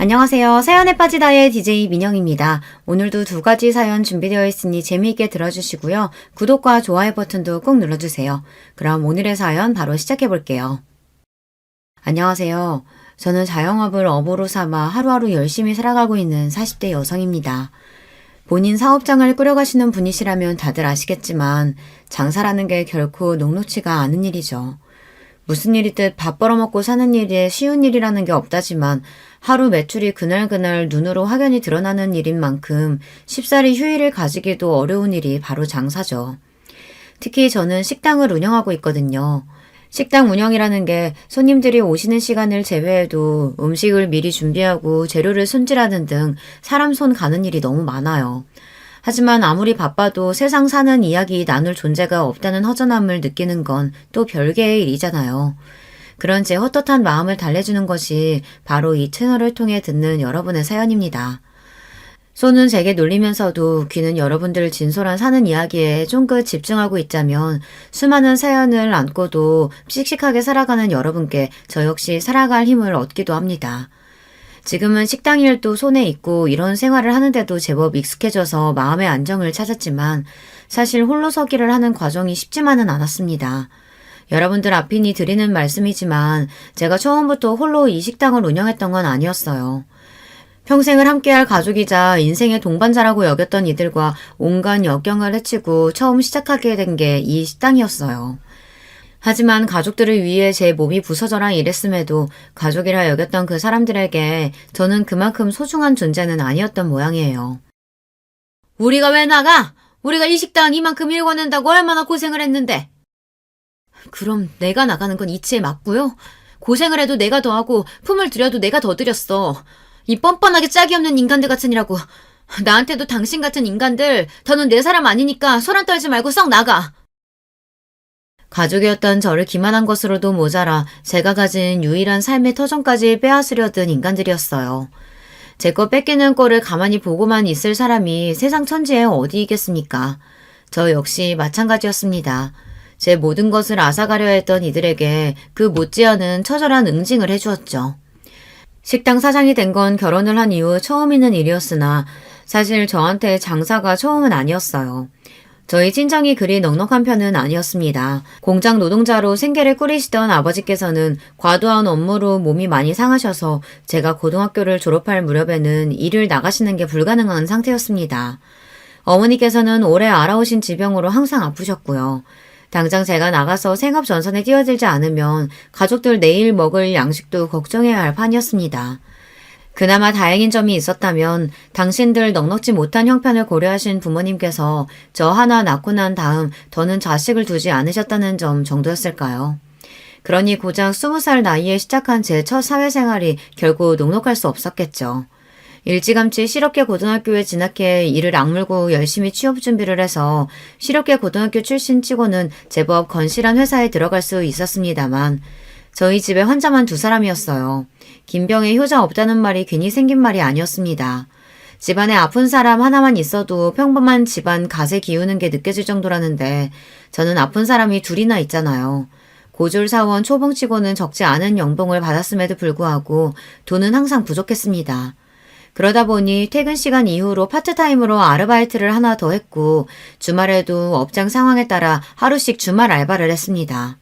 안녕하세요. 사연에 빠지다의 DJ 민영입니다. 오늘도 두 가지 사연 준비되어 있으니 재미있게 들어주시고요. 구독과 좋아요 버튼도 꼭 눌러주세요. 그럼 오늘의 사연 바로 시작해 볼게요. 안녕하세요. 저는 자영업을 업으로 삼아 하루하루 열심히 살아가고 있는 40대 여성입니다. 본인 사업장을 꾸려가시는 분이시라면 다들 아시겠지만 장사라는 게 결코 녹록지가 않은 일이죠. 무슨 일이든 밥 벌어먹고 사는 일에 쉬운 일이라는 게 없다지만 하루 매출이 그날그날 눈으로 확연히 드러나는 일인 만큼 쉽사리 휴일을 가지기도 어려운 일이 바로 장사죠. 특히 저는 식당을 운영하고 있거든요. 식당 운영이라는 게 손님들이 오시는 시간을 제외해도 음식을 미리 준비하고 재료를 손질하는 등 사람 손 가는 일이 너무 많아요. 하지만 아무리 바빠도 세상 사는 이야기 나눌 존재가 없다는 허전함을 느끼는 건 또 별개의 일이잖아요. 그런 제 헛헛한 마음을 달래주는 것이 바로 이 채널을 통해 듣는 여러분의 사연입니다. 손은 제게 놀리면서도 귀는 여러분들 진솔한 사는 이야기에 쫑긋 집중하고 있자면 수많은 사연을 안고도 씩씩하게 살아가는 여러분께 저 역시 살아갈 힘을 얻기도 합니다. 지금은 식당 일도 손에 있고 이런 생활을 하는데도 제법 익숙해져서 마음의 안정을 찾았지만 사실 홀로서기를 하는 과정이 쉽지만은 않았습니다. 여러분들 앞이니 드리는 말씀이지만 제가 처음부터 홀로 이 식당을 운영했던 건 아니었어요. 평생을 함께할 가족이자 인생의 동반자라고 여겼던 이들과 온갖 역경을 헤치고 처음 시작하게 된 게 이 식당이었어요. 하지만 가족들을 위해 제 몸이 부서져라 이랬음에도 가족이라 여겼던 그 사람들에게 저는 그만큼 소중한 존재는 아니었던 모양이에요. 우리가 왜 나가? 우리가 이 식당 이만큼 일궈낸다고 얼마나 고생을 했는데. 그럼 내가 나가는 건 이치에 맞고요. 고생을 해도 내가 더 하고 품을 들여도 내가 더 들였어. 이 뻔뻔하게 짝이 없는 인간들 같으니라고. 나한테도 당신 같은 인간들 더는 내 사람 아니니까 소란 떨지 말고 썩 나가. 가족이었던 저를 기만한 것으로도 모자라 제가 가진 유일한 삶의 터전까지 빼앗으려던 인간들이었어요. 제 거 뺏기는 꼴을 가만히 보고만 있을 사람이 세상 천지에 어디 있겠습니까? 저 역시 마찬가지였습니다. 제 모든 것을 앗아가려 했던 이들에게 그 못지않은 처절한 응징을 해주었죠. 식당 사장이 된 건 결혼을 한 이후 처음 있는 일이었으나 사실 저한테 장사가 처음은 아니었어요. 저희 친정이 그리 넉넉한 편은 아니었습니다. 공장 노동자로 생계를 꾸리시던 아버지께서는 과도한 업무로 몸이 많이 상하셔서 제가 고등학교를 졸업할 무렵에는 일을 나가시는 게 불가능한 상태였습니다. 어머니께서는 오래 앓아오신 지병으로 항상 아프셨고요. 당장 제가 나가서 생업 전선에 뛰어들지 않으면 가족들 내일 먹을 양식도 걱정해야 할 판이었습니다. 그나마 다행인 점이 있었다면 당신들 넉넉지 못한 형편을 고려하신 부모님께서 저 하나 낳고 난 다음 더는 자식을 두지 않으셨다는 점 정도였을까요? 그러니 고작 20살 나이에 시작한 제 첫 사회생활이 결국 녹록할 수 없었겠죠. 일찌감치 실업계 고등학교에 진학해 이를 악물고 열심히 취업 준비를 해서 실업계 고등학교 출신 치고는 제법 건실한 회사에 들어갈 수 있었습니다만 저희 집에 환자만 2사람이었어요. 김병에 효자 없다는 말이 괜히 생긴 말이 아니었습니다. 집안에 아픈 사람 하나만 있어도 평범한 집안 갓에 기우는 게 느껴질 정도라는데 저는 아픈 사람이 2이나 있잖아요. 고졸사원 초봉치고는 적지 않은 연봉을 받았음에도 불구하고 돈은 항상 부족했습니다. 그러다 보니 퇴근 시간 이후로 파트타임으로 아르바이트를 하나 더 했고 주말에도 업장 상황에 따라 하루씩 주말 알바를 했습니다.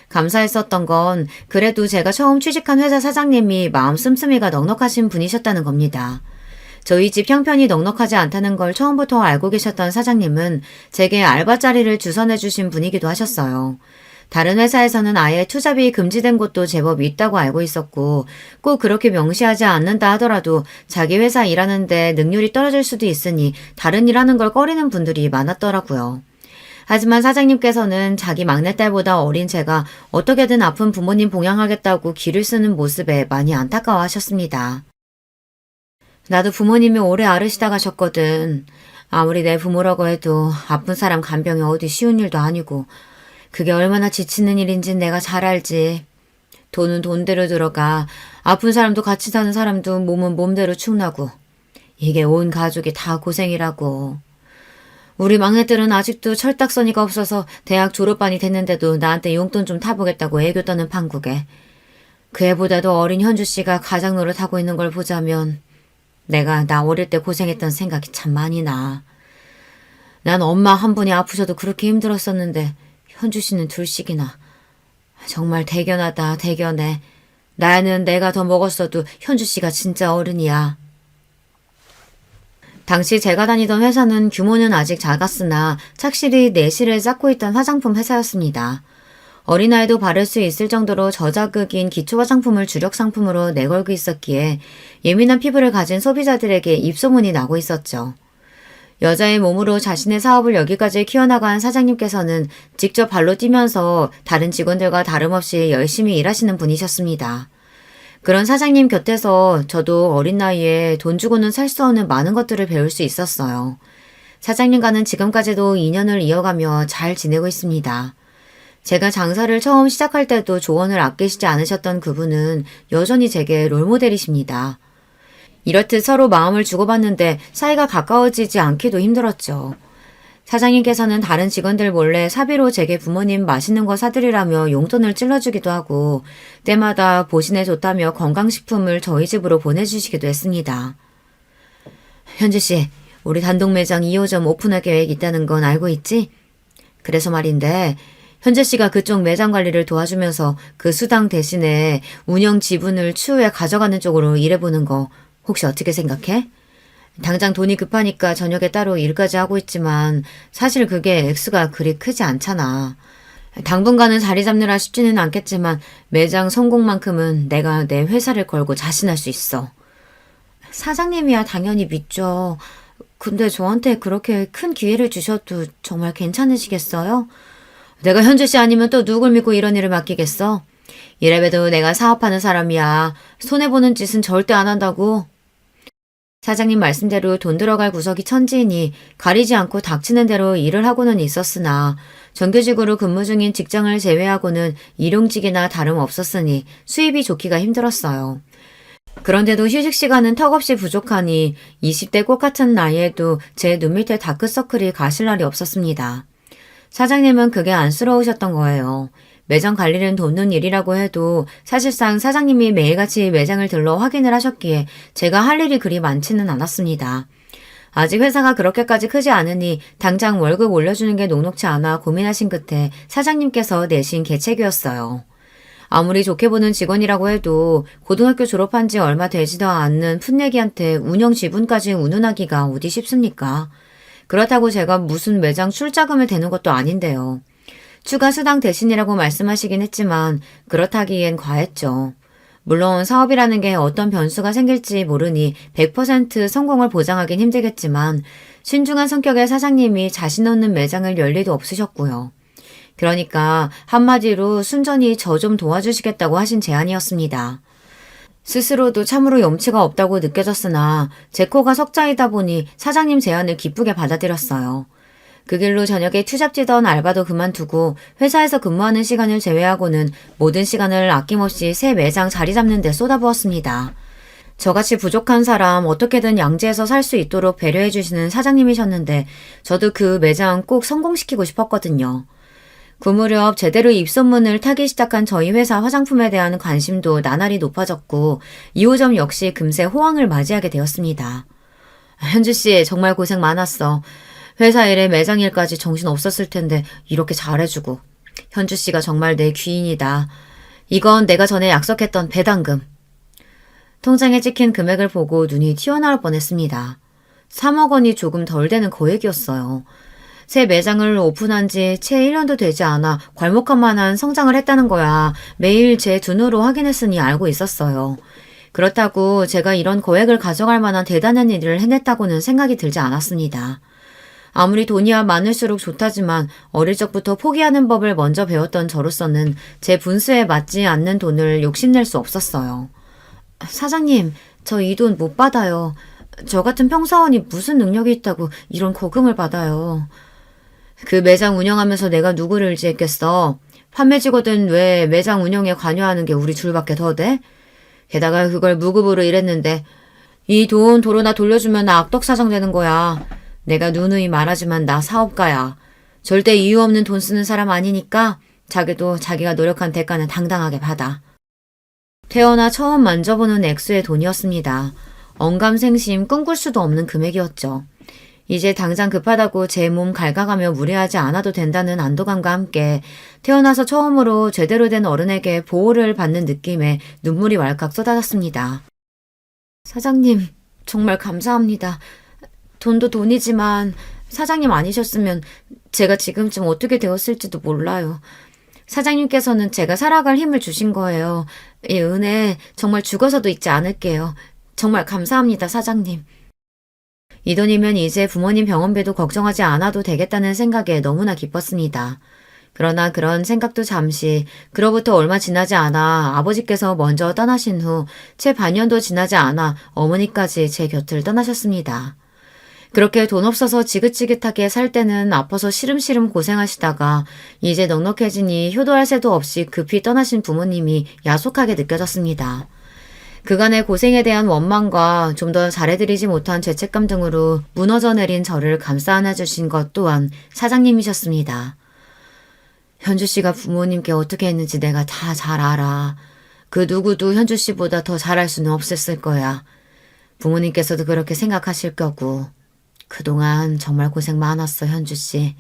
감사했었던 건 그래도 제가 처음 취직한 회사 사장님이 마음 씀씀이가 넉넉하신 분이셨다는 겁니다. 저희 집 형편이 넉넉하지 않다는 걸 처음부터 알고 계셨던 사장님은 제게 알바 자리를 주선해 주신 분이기도 하셨어요. 다른 회사에서는 아예 투잡이 금지된 곳도 제법 있다고 알고 있었고 꼭 그렇게 명시하지 않는다 하더라도 자기 회사 일하는데 능률이 떨어질 수도 있으니 다른 일 하는 걸 꺼리는 분들이 많았더라고요. 하지만 사장님께서는 자기 막내딸보다 어린 제가 어떻게든 아픈 부모님 봉양하겠다고 기를 쓰는 모습에 많이 안타까워하셨습니다. 나도 부모님이 오래 앓으시다 가셨거든. 아무리 내 부모라고 해도 아픈 사람 간병이 어디 쉬운 일도 아니고 그게 얼마나 지치는 일인진 내가 잘 알지. 돈은 돈대로 들어가 아픈 사람도 같이 사는 사람도 몸은 몸대로 축나고 이게 온 가족이 다 고생이라고. 우리 막내들은 아직도 철딱서니가 없어서 대학 졸업반이 됐는데도 나한테 용돈 좀 타보겠다고 애교 떠는 판국에 그 애보다도 어린 현주 씨가 가장 노릇하고 있는 걸 보자면 내가 나 어릴 때 고생했던 생각이 참 많이 나. 난 엄마 한 분이 아프셔도 그렇게 힘들었었는데 현주 씨는 둘씩이나. 정말 대견하다, 대견해. 나는 내가 더 먹었어도 현주 씨가 진짜 어른이야. 당시 제가 다니던 회사는 규모는 아직 작았으나 착실히 내실을 쌓고 있던 화장품 회사였습니다. 어린아이도 바를 수 있을 정도로 저자극인 기초 화장품을 주력 상품으로 내걸고 있었기에 예민한 피부를 가진 소비자들에게 입소문이 나고 있었죠. 여자의 몸으로 자신의 사업을 여기까지 키워나간 사장님께서는 직접 발로 뛰면서 다른 직원들과 다름없이 열심히 일하시는 분이셨습니다. 그런 사장님 곁에서 저도 어린 나이에 돈 주고는 살 수 없는 많은 것들을 배울 수 있었어요. 사장님과는 지금까지도 인연을 이어가며 잘 지내고 있습니다. 제가 장사를 처음 시작할 때도 조언을 아끼시지 않으셨던 그분은 여전히 제게 롤모델이십니다. 이렇듯 서로 마음을 주고받는데 사이가 가까워지지 않기도 힘들었죠. 사장님께서는 다른 직원들 몰래 사비로 제게 부모님 맛있는 거 사드리라며 용돈을 찔러주기도 하고 때마다 보신에 좋다며 건강식품을 저희 집으로 보내주시기도 했습니다. 현주 씨, 우리 단독 매장 2호점 오픈할 계획 있다는 건 알고 있지? 그래서 말인데 현재 씨가 그쪽 매장 관리를 도와주면서 그 수당 대신에 운영 지분을 추후에 가져가는 쪽으로 일해보는 거 혹시 어떻게 생각해? 당장 돈이 급하니까 저녁에 따로 일까지 하고 있지만 사실 그게 액수가 그리 크지 않잖아. 당분간은 자리 잡느라 쉽지는 않겠지만 매장 성공만큼은 내가 내 회사를 걸고 자신할 수 있어. 사장님이야 당연히 믿죠. 근데 저한테 그렇게 큰 기회를 주셔도 정말 괜찮으시겠어요? 내가 현주 씨 아니면 또 누굴 믿고 이런 일을 맡기겠어? 이래봬도 내가 사업하는 사람이야. 손해보는 짓은 절대 안 한다고. 사장님 말씀대로 돈 들어갈 구석이 천지이니 가리지 않고 닥치는 대로 일을 하고는 있었으나 정규직으로 근무 중인 직장을 제외하고는 일용직이나 다름없었으니 수입이 좋기가 힘들었어요. 그런데도 휴식 시간은 턱없이 부족하니 20대 꽃 같은 나이에도 제 눈 밑에 다크서클이 가실 날이 없었습니다. 사장님은 그게 안쓰러우셨던 거예요. 매장 관리는 돕는 일이라고 해도 사실상 사장님이 매일같이 매장을 들러 확인을 하셨기에 제가 할 일이 그리 많지는 않았습니다. 아직 회사가 그렇게까지 크지 않으니 당장 월급 올려주는 게 녹록치 않아 고민하신 끝에 사장님께서 내신 계책이었어요. 아무리 좋게 보는 직원이라고 해도 고등학교 졸업한 지 얼마 되지도 않는 풋내기한테 운영 지분까지 운운하기가 어디 쉽습니까? 그렇다고 제가 무슨 매장 출자금을 대는 것도 아닌데요. 추가 수당 대신이라고 말씀하시긴 했지만 그렇다기엔 과했죠. 물론 사업이라는 게 어떤 변수가 생길지 모르니 100% 성공을 보장하긴 힘들겠지만 신중한 성격의 사장님이 자신 없는 매장을 열 리도 없으셨고요. 그러니까 한마디로 순전히 저 좀 도와주시겠다고 하신 제안이었습니다. 스스로도 참으로 염치가 없다고 느껴졌으나 제 코가 석자이다 보니 사장님 제안을 기쁘게 받아들였어요. 그 길로 저녁에 투잡지던 알바도 그만두고 회사에서 근무하는 시간을 제외하고는 모든 시간을 아낌없이 새 매장 자리 잡는 데 쏟아부었습니다. 저같이 부족한 사람 어떻게든 양지해서 살 수 있도록 배려해 주시는 사장님이셨는데 저도 그 매장 꼭 성공시키고 싶었거든요. 그 무렵 제대로 입소문을 타기 시작한 저희 회사 화장품에 대한 관심도 나날이 높아졌고 2호점 역시 금세 호황을 맞이하게 되었습니다. 현주 씨 정말 고생 많았어. 회사 일에 매장 일까지 정신 없었을 텐데 이렇게 잘해주고. 현주 씨가 정말 내 귀인이다. 이건 내가 전에 약속했던 배당금. 통장에 찍힌 금액을 보고 눈이 튀어나올 뻔했습니다. 3억 원이 조금 덜 되는 거액이었어요. 새 매장을 오픈한 지 채 1년도 되지 않아 괄목할 만한 성장을 했다는 거야. 매일 제 두 눈으로 확인했으니 알고 있었어요. 그렇다고 제가 이런 거액을 가져갈 만한 대단한 일을 해냈다고는 생각이 들지 않았습니다. 아무리 돈이야 많을수록 좋다지만 어릴 적부터 포기하는 법을 먼저 배웠던 저로서는 제 분수에 맞지 않는 돈을 욕심낼 수 없었어요. 사장님, 저 이 돈 못 받아요. 저 같은 평사원이 무슨 능력이 있다고 이런 거금을 받아요. 그 매장 운영하면서 내가 누구를 의지했겠어. 판매직거든 왜 매장 운영에 관여하는 게 우리 둘밖에 더 돼? 게다가 그걸 무급으로 일했는데 이 돈 도로 나 돌려주면 나 악덕사장 되는 거야. 내가 누누이 말하지만 나 사업가야. 절대 이유 없는 돈 쓰는 사람 아니니까 자기도 자기가 노력한 대가는 당당하게 받아. 태어나 처음 만져보는 액수의 돈이었습니다. 언감생심 꿈꿀 수도 없는 금액이었죠. 이제 당장 급하다고 제 몸 갉아가며 무리하지 않아도 된다는 안도감과 함께 태어나서 처음으로 제대로 된 어른에게 보호를 받는 느낌에 눈물이 왈칵 쏟아졌습니다. 사장님, 정말 감사합니다. 돈도 돈이지만 사장님 아니셨으면 제가 지금쯤 어떻게 되었을지도 몰라요. 사장님께서는 제가 살아갈 힘을 주신 거예요. 이 은혜 정말 죽어서도 잊지 않을게요. 정말 감사합니다, 사장님. 이 돈이면 이제 부모님 병원비도 걱정하지 않아도 되겠다는 생각에 너무나 기뻤습니다. 그러나 그런 생각도 잠시, 그로부터 얼마 지나지 않아 아버지께서 먼저 떠나신 후 채 반년도 지나지 않아 어머니까지 제 곁을 떠나셨습니다. 그렇게 돈 없어서 지긋지긋하게 살 때는 아파서 시름시름 고생하시다가 이제 넉넉해지니 효도할 새도 없이 급히 떠나신 부모님이 야속하게 느껴졌습니다. 그간의 고생에 대한 원망과 좀 더 잘해드리지 못한 죄책감 등으로 무너져 내린 저를 감싸 안아주신 것 또한 사장님이셨습니다. 현주 씨가 부모님께 어떻게 했는지 내가 다 잘 알아. 그 누구도 현주 씨보다 더 잘할 수는 없었을 거야. 부모님께서도 그렇게 생각하실 거고. 그동안 정말 고생 많았어, 현주 씨.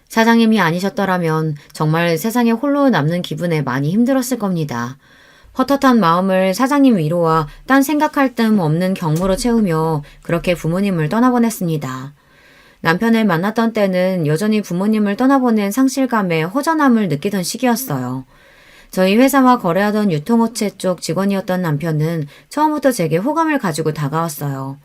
사장님이 아니셨더라면 정말 세상에 홀로 남는 기분에 많이 힘들었을 겁니다. 헛헛한 마음을 사장님 위로와 딴 생각할 틈 없는 경무로 채우며 그렇게 부모님을 떠나보냈습니다. 남편을 만났던 때는 여전히 부모님을 떠나보낸 상실감에 허전함을 느끼던 시기였어요. 저희 회사와 거래하던 유통업체 쪽 직원이었던 남편은 처음부터 제게 호감을 가지고 다가왔어요.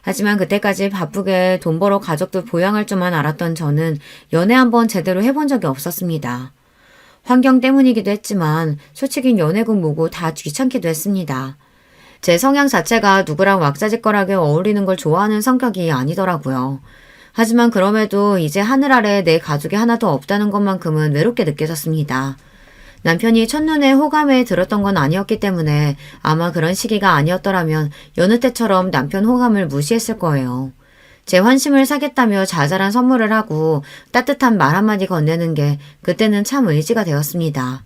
하지만 그때까지 바쁘게 돈 벌어 가족들 보양할 줄만 알았던 저는 연애 한번 제대로 해본 적이 없었습니다. 환경 때문이기도 했지만 솔직히 연애국 뭐고 다 귀찮기도 했습니다. 제 성향 자체가 누구랑 왁자지껄하게 어울리는 걸 좋아하는 성격이 아니더라고요. 하지만 그럼에도 이제 하늘 아래 내 가족이 하나도 없다는 것만큼은 외롭게 느껴졌습니다. 남편이 첫눈에 호감에 들었던 건 아니었기 때문에 아마 그런 시기가 아니었더라면 여느 때처럼 남편 호감을 무시했을 거예요. 제 환심을 사겠다며 자잘한 선물을 하고 따뜻한 말 한마디 건네는 게 그때는 참 의지가 되었습니다.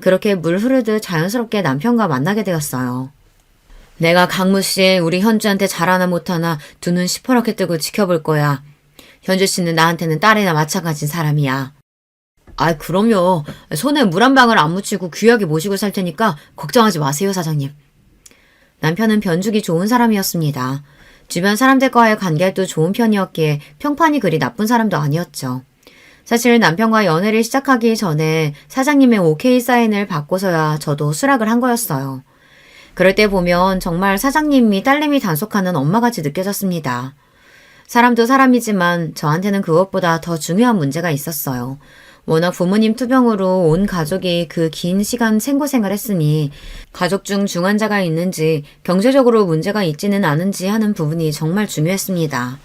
그렇게 물 흐르듯 자연스럽게 남편과 만나게 되었어요. 내가 강무씨 우리 현주한테 잘하나 못하나 두 눈 시퍼렇게 뜨고 지켜볼 거야. 현주 씨는 나한테는 딸이나 마찬가지인 사람이야. 아이 그럼요. 손에 물 한 방울 안 묻히고 귀하게 모시고 살 테니까 걱정하지 마세요, 사장님. 남편은 변죽이 좋은 사람이었습니다. 주변 사람들과의 관계도 좋은 편이었기에 평판이 그리 나쁜 사람도 아니었죠. 사실 남편과 연애를 시작하기 전에 사장님의 오케이 사인을 받고서야 저도 수락을 한 거였어요. 그럴 때 보면 정말 사장님이 딸내미 단속하는 엄마같이 느껴졌습니다. 사람도 사람이지만 저한테는 그것보다 더 중요한 문제가 있었어요. 워낙 부모님 투병으로 온 가족이 그 긴 시간 생고생을 했으니 가족 중 중환자가 있는지 경제적으로 문제가 있지는 않은지 하는 부분이 정말 중요했습니다.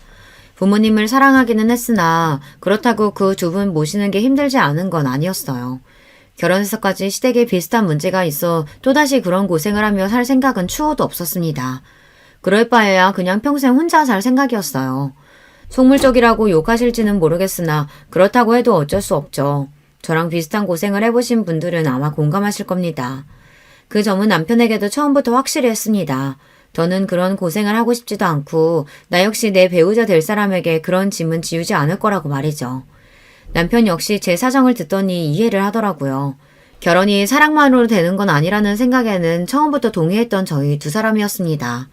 부모님을 사랑하기는 했으나 그렇다고 그 두 분 모시는 게 힘들지 않은 건 아니었어요. 결혼해서까지 시댁에 비슷한 문제가 있어 또다시 그런 고생을 하며 살 생각은 추호도 없었습니다. 그럴 바에야 그냥 평생 혼자 살 생각이었어요. 속물적이라고 욕하실지는 모르겠으나 그렇다고 해도 어쩔 수 없죠. 저랑 비슷한 고생을 해보신 분들은 아마 공감하실 겁니다. 그 점은 남편에게도 처음부터 확실히 했습니다. 더는 그런 고생을 하고 싶지도 않고 나 역시 내 배우자 될 사람에게 그런 짐은 지우지 않을 거라고 말이죠. 남편 역시 제 사정을 듣더니 이해를 하더라고요. 결혼이 사랑만으로 되는 건 아니라는 생각에는 처음부터 동의했던 저희 두 사람이었습니다.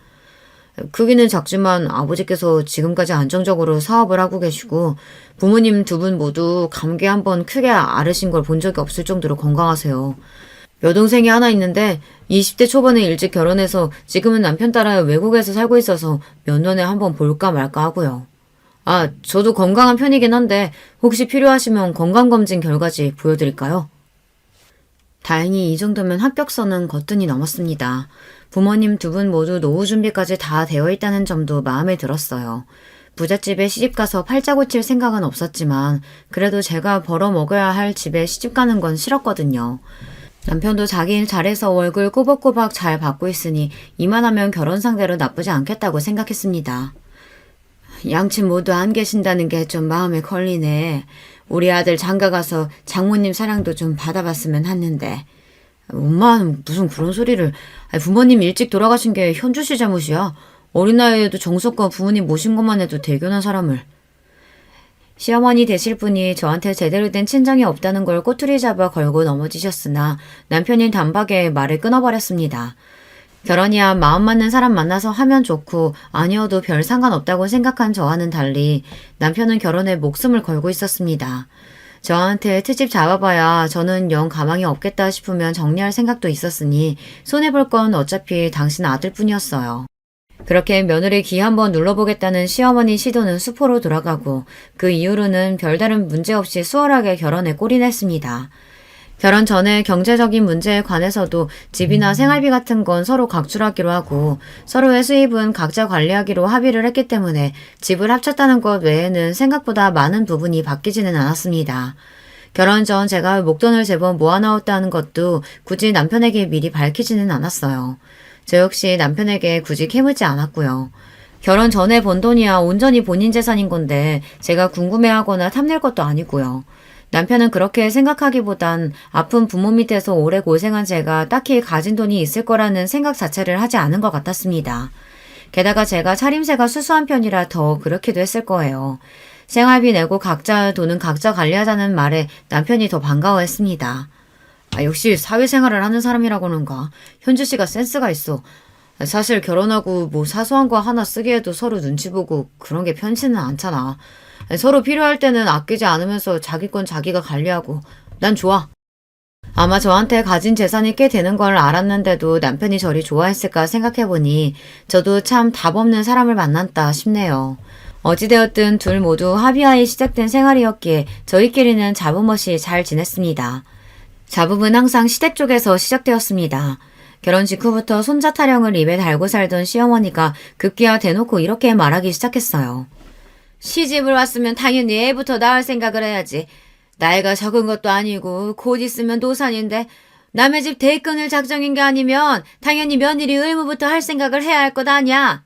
크기는 작지만 아버지께서 지금까지 안정적으로 사업을 하고 계시고 부모님 두 분 모두 감기 한번 크게 앓으신 걸 본 적이 없을 정도로 건강하세요. 여동생이 하나 있는데 20대 초반에 일찍 결혼해서 지금은 남편 따라 외국에서 살고 있어서 몇 년에 한번 볼까 말까 하고요. 저도 건강한 편이긴 한데 혹시 필요하시면 건강검진 결과지 보여드릴까요? 다행히 이 정도면 합격선은 거뜬히 넘었습니다. 부모님 두 분 모두 노후 준비까지 다 되어 있다는 점도 마음에 들었어요. 부잣집에 시집가서 팔자 고칠 생각은 없었지만 그래도 제가 벌어먹어야 할 집에 시집가는 건 싫었거든요. 남편도 자기 일 잘해서 월급 꼬박꼬박 잘 받고 있으니 이만하면 결혼 상대로 나쁘지 않겠다고 생각했습니다. 양친 모두 안 계신다는 게 좀 마음에 걸리네. 우리 아들 장가 가서 장모님 사랑도 좀 받아봤으면 했는데 엄마는 무슨 그런 소리를. 부모님 일찍 돌아가신 게 현주 씨 잘못이야. 어린 나이에도 정석과 부모님 모신 것만 해도 대견한 사람을. 시어머니 되실 분이 저한테 제대로 된 친정이 없다는 걸 꼬투리 잡아 걸고 넘어지셨으나 남편이 단박에 말을 끊어버렸습니다. 결혼이야 마음 맞는 사람 만나서 하면 좋고 아니어도 별 상관없다고 생각한 저와는 달리 남편은 결혼에 목숨을 걸고 있었습니다. 저한테 트집 잡아봐야 저는 영 가망이 없겠다 싶으면 정리할 생각도 있었으니 손해볼 건 어차피 당신 아들뿐이었어요. 그렇게 며느리 귀 한번 눌러보겠다는 시어머니 시도는 수포로 돌아가고 그 이후로는 별다른 문제 없이 수월하게 결혼에 골인했습니다. 결혼 전에 경제적인 문제에 관해서도 집이나 생활비 같은 건 서로 각출하기로 하고 서로의 수입은 각자 관리하기로 합의를 했기 때문에 집을 합쳤다는 것 외에는 생각보다 많은 부분이 바뀌지는 않았습니다. 결혼 전 제가 목돈을 제법 모아놓았다는 것도 굳이 남편에게 미리 밝히지는 않았어요. 저 역시 남편에게 굳이 캐묻지 않았고요. 결혼 전에 번 돈이야 온전히 본인 재산인 건데 제가 궁금해하거나 탐낼 것도 아니고요. 남편은 그렇게 생각하기보단 아픈 부모 밑에서 오래 고생한 제가 딱히 가진 돈이 있을 거라는 생각 자체를 하지 않은 것 같았습니다. 게다가 제가 차림새가 수수한 편이라 더 그렇기도 했을 거예요. 생활비 내고 각자 돈은 각자 관리하자는 말에 남편이 더 반가워했습니다. 역시 사회생활을 하는 사람이라고는가. 현주 씨가 센스가 있어. 사실 결혼하고 뭐 사소한 거 하나 쓰기에도 서로 눈치 보고 그런 게 편치는 않잖아. 서로 필요할 때는 아끼지 않으면서 자기 건 자기가 관리하고 난 좋아. 아마 저한테 가진 재산이 꽤 되는 걸 알았는데도 남편이 저리 좋아했을까 생각해보니 저도 참 답 없는 사람을 만났다 싶네요. 어찌되었든 둘 모두 합의하에 시작된 생활이었기에 저희끼리는 잡음 없이 잘 지냈습니다. 잡음은 항상 시댁 쪽에서 시작되었습니다. 결혼 직후부터 손자 타령을 입에 달고 살던 시어머니가 급기야 대놓고 이렇게 말하기 시작했어요. 시집을 왔으면 당연히 애부터 낳을 생각을 해야지. 나이가 적은 것도 아니고 곧 있으면 노산인데 남의 집 대 끊을 작정인 게 아니면 당연히 며느리 의무부터 할 생각을 해야 할 것 아냐.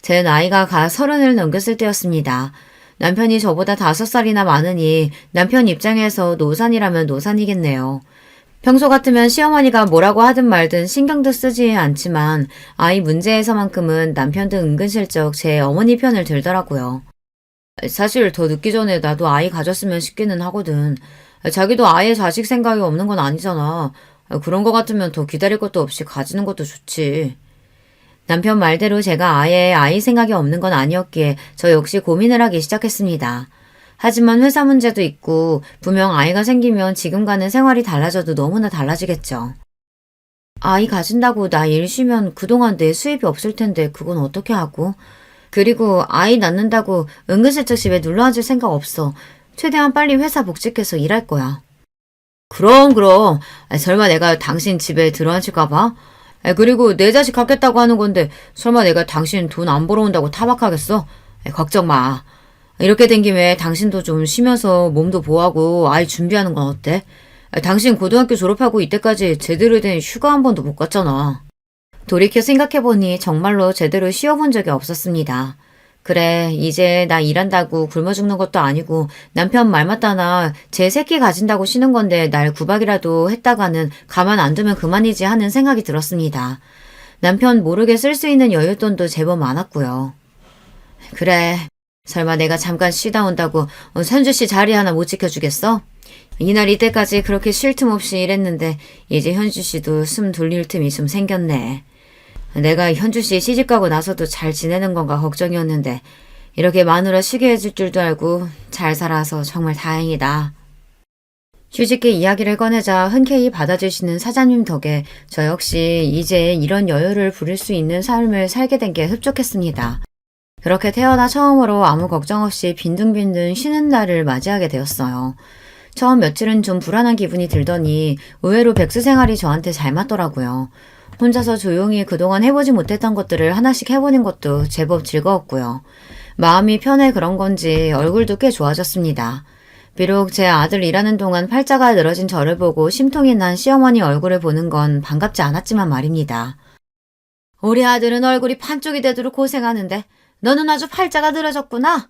제 나이가 가 30을 넘겼을 때였습니다. 남편이 저보다 5살이나 많으니 남편 입장에서 노산이라면 노산이겠네요. 평소 같으면 시어머니가 뭐라고 하든 말든 신경도 쓰지 않지만 아이 문제에서만큼은 남편도 은근슬쩍 제 어머니 편을 들더라고요. 사실 더 늦기 전에 나도 아이 가졌으면 싶기는 하거든. 자기도 아예 자식 생각이 없는 건 아니잖아. 그런 거 같으면 더 기다릴 것도 없이 가지는 것도 좋지. 남편 말대로 제가 아예 아이 생각이 없는 건 아니었기에 저 역시 고민을 하기 시작했습니다. 하지만 회사 문제도 있고 분명 아이가 생기면 지금과는 생활이 달라져도 너무나 달라지겠죠. 아이 가진다고 나 일 쉬면 그동안 내 수입이 없을 텐데 그건 어떻게 하고? 그리고 아이 낳는다고 은근슬쩍 집에 눌러앉을 생각 없어. 최대한 빨리 회사 복직해서 일할 거야. 그럼. 설마 내가 당신 집에 들어앉힐까 봐? 그리고 내 자식 갖겠다고 하는 건데 설마 내가 당신 돈 안 벌어온다고 타박하겠어? 걱정 마. 이렇게 된 김에 당신도 좀 쉬면서 몸도 보호하고 아이 준비하는 건 어때? 당신 고등학교 졸업하고 이때까지 제대로 된 휴가 한 번도 못 갔잖아. 돌이켜 생각해보니 정말로 제대로 쉬어본 적이 없었습니다. 그래, 이제 나 일한다고 굶어 죽는 것도 아니고 남편 말 맞다나 제 새끼 가진다고 쉬는 건데 날 구박이라도 했다가는 가만 안 두면 그만이지 하는 생각이 들었습니다. 남편 모르게 쓸 수 있는 여윳돈도 제법 많았고요. 그래, 설마 내가 잠깐 쉬다 온다고 선주 씨 자리 하나 못 지켜주겠어? 이날 이때까지 그렇게 쉴 틈 없이 일했는데 이제 현주 씨도 숨 돌릴 틈이 좀 생겼네. 내가 현주 씨 시집가고 나서도 잘 지내는 건가 걱정이었는데 이렇게 마누라 쉬게 해줄 줄도 알고 잘 살아서 정말 다행이다. 휴직기 이야기를 꺼내자 흔쾌히 받아주시는 사장님 덕에 저 역시 이제 이런 여유를 부릴 수 있는 삶을 살게 된 게 흡족했습니다. 그렇게 태어나 처음으로 아무 걱정 없이 빈둥빈둥 쉬는 날을 맞이하게 되었어요. 처음 며칠은 좀 불안한 기분이 들더니 의외로 백수 생활이 저한테 잘 맞더라고요. 혼자서 조용히 그동안 해보지 못했던 것들을 하나씩 해보는 것도 제법 즐거웠고요. 마음이 편해 그런 건지 얼굴도 꽤 좋아졌습니다. 비록 제 아들 일하는 동안 팔자가 늘어진 저를 보고 심통이 난 시어머니 얼굴을 보는 건 반갑지 않았지만 말입니다. 우리 아들은 얼굴이 판쪽이 되도록 고생하는데 너는 아주 팔자가 늘어졌구나.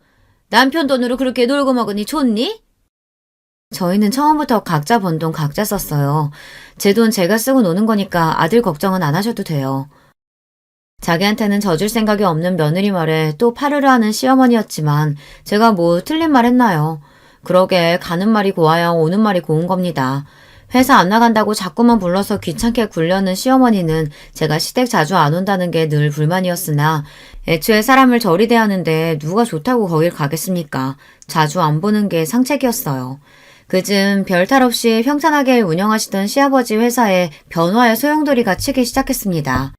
남편 돈으로 그렇게 놀고 먹으니 좋니? 저희는 처음부터 각자 번 돈 각자 썼어요. 제 돈 제가 쓰고 노는 거니까 아들 걱정은 안 하셔도 돼요. 자기한테는 져줄 생각이 없는 며느리 말에 또 파르르 하는 시어머니였지만 제가 뭐 틀린 말 했나요? 그러게 가는 말이 고와야 오는 말이 고운 겁니다. 회사 안 나간다고 자꾸만 불러서 귀찮게 굴려는 시어머니는 제가 시댁 자주 안 온다는 게 늘 불만이었으나 애초에 사람을 저리 대하는데 누가 좋다고 거길 가겠습니까? 자주 안 보는 게 상책이었어요. 그즘 별탈 없이 평탄하게 운영하시던 시아버지 회사에 변화의 소용돌이가 치기 시작했습니다.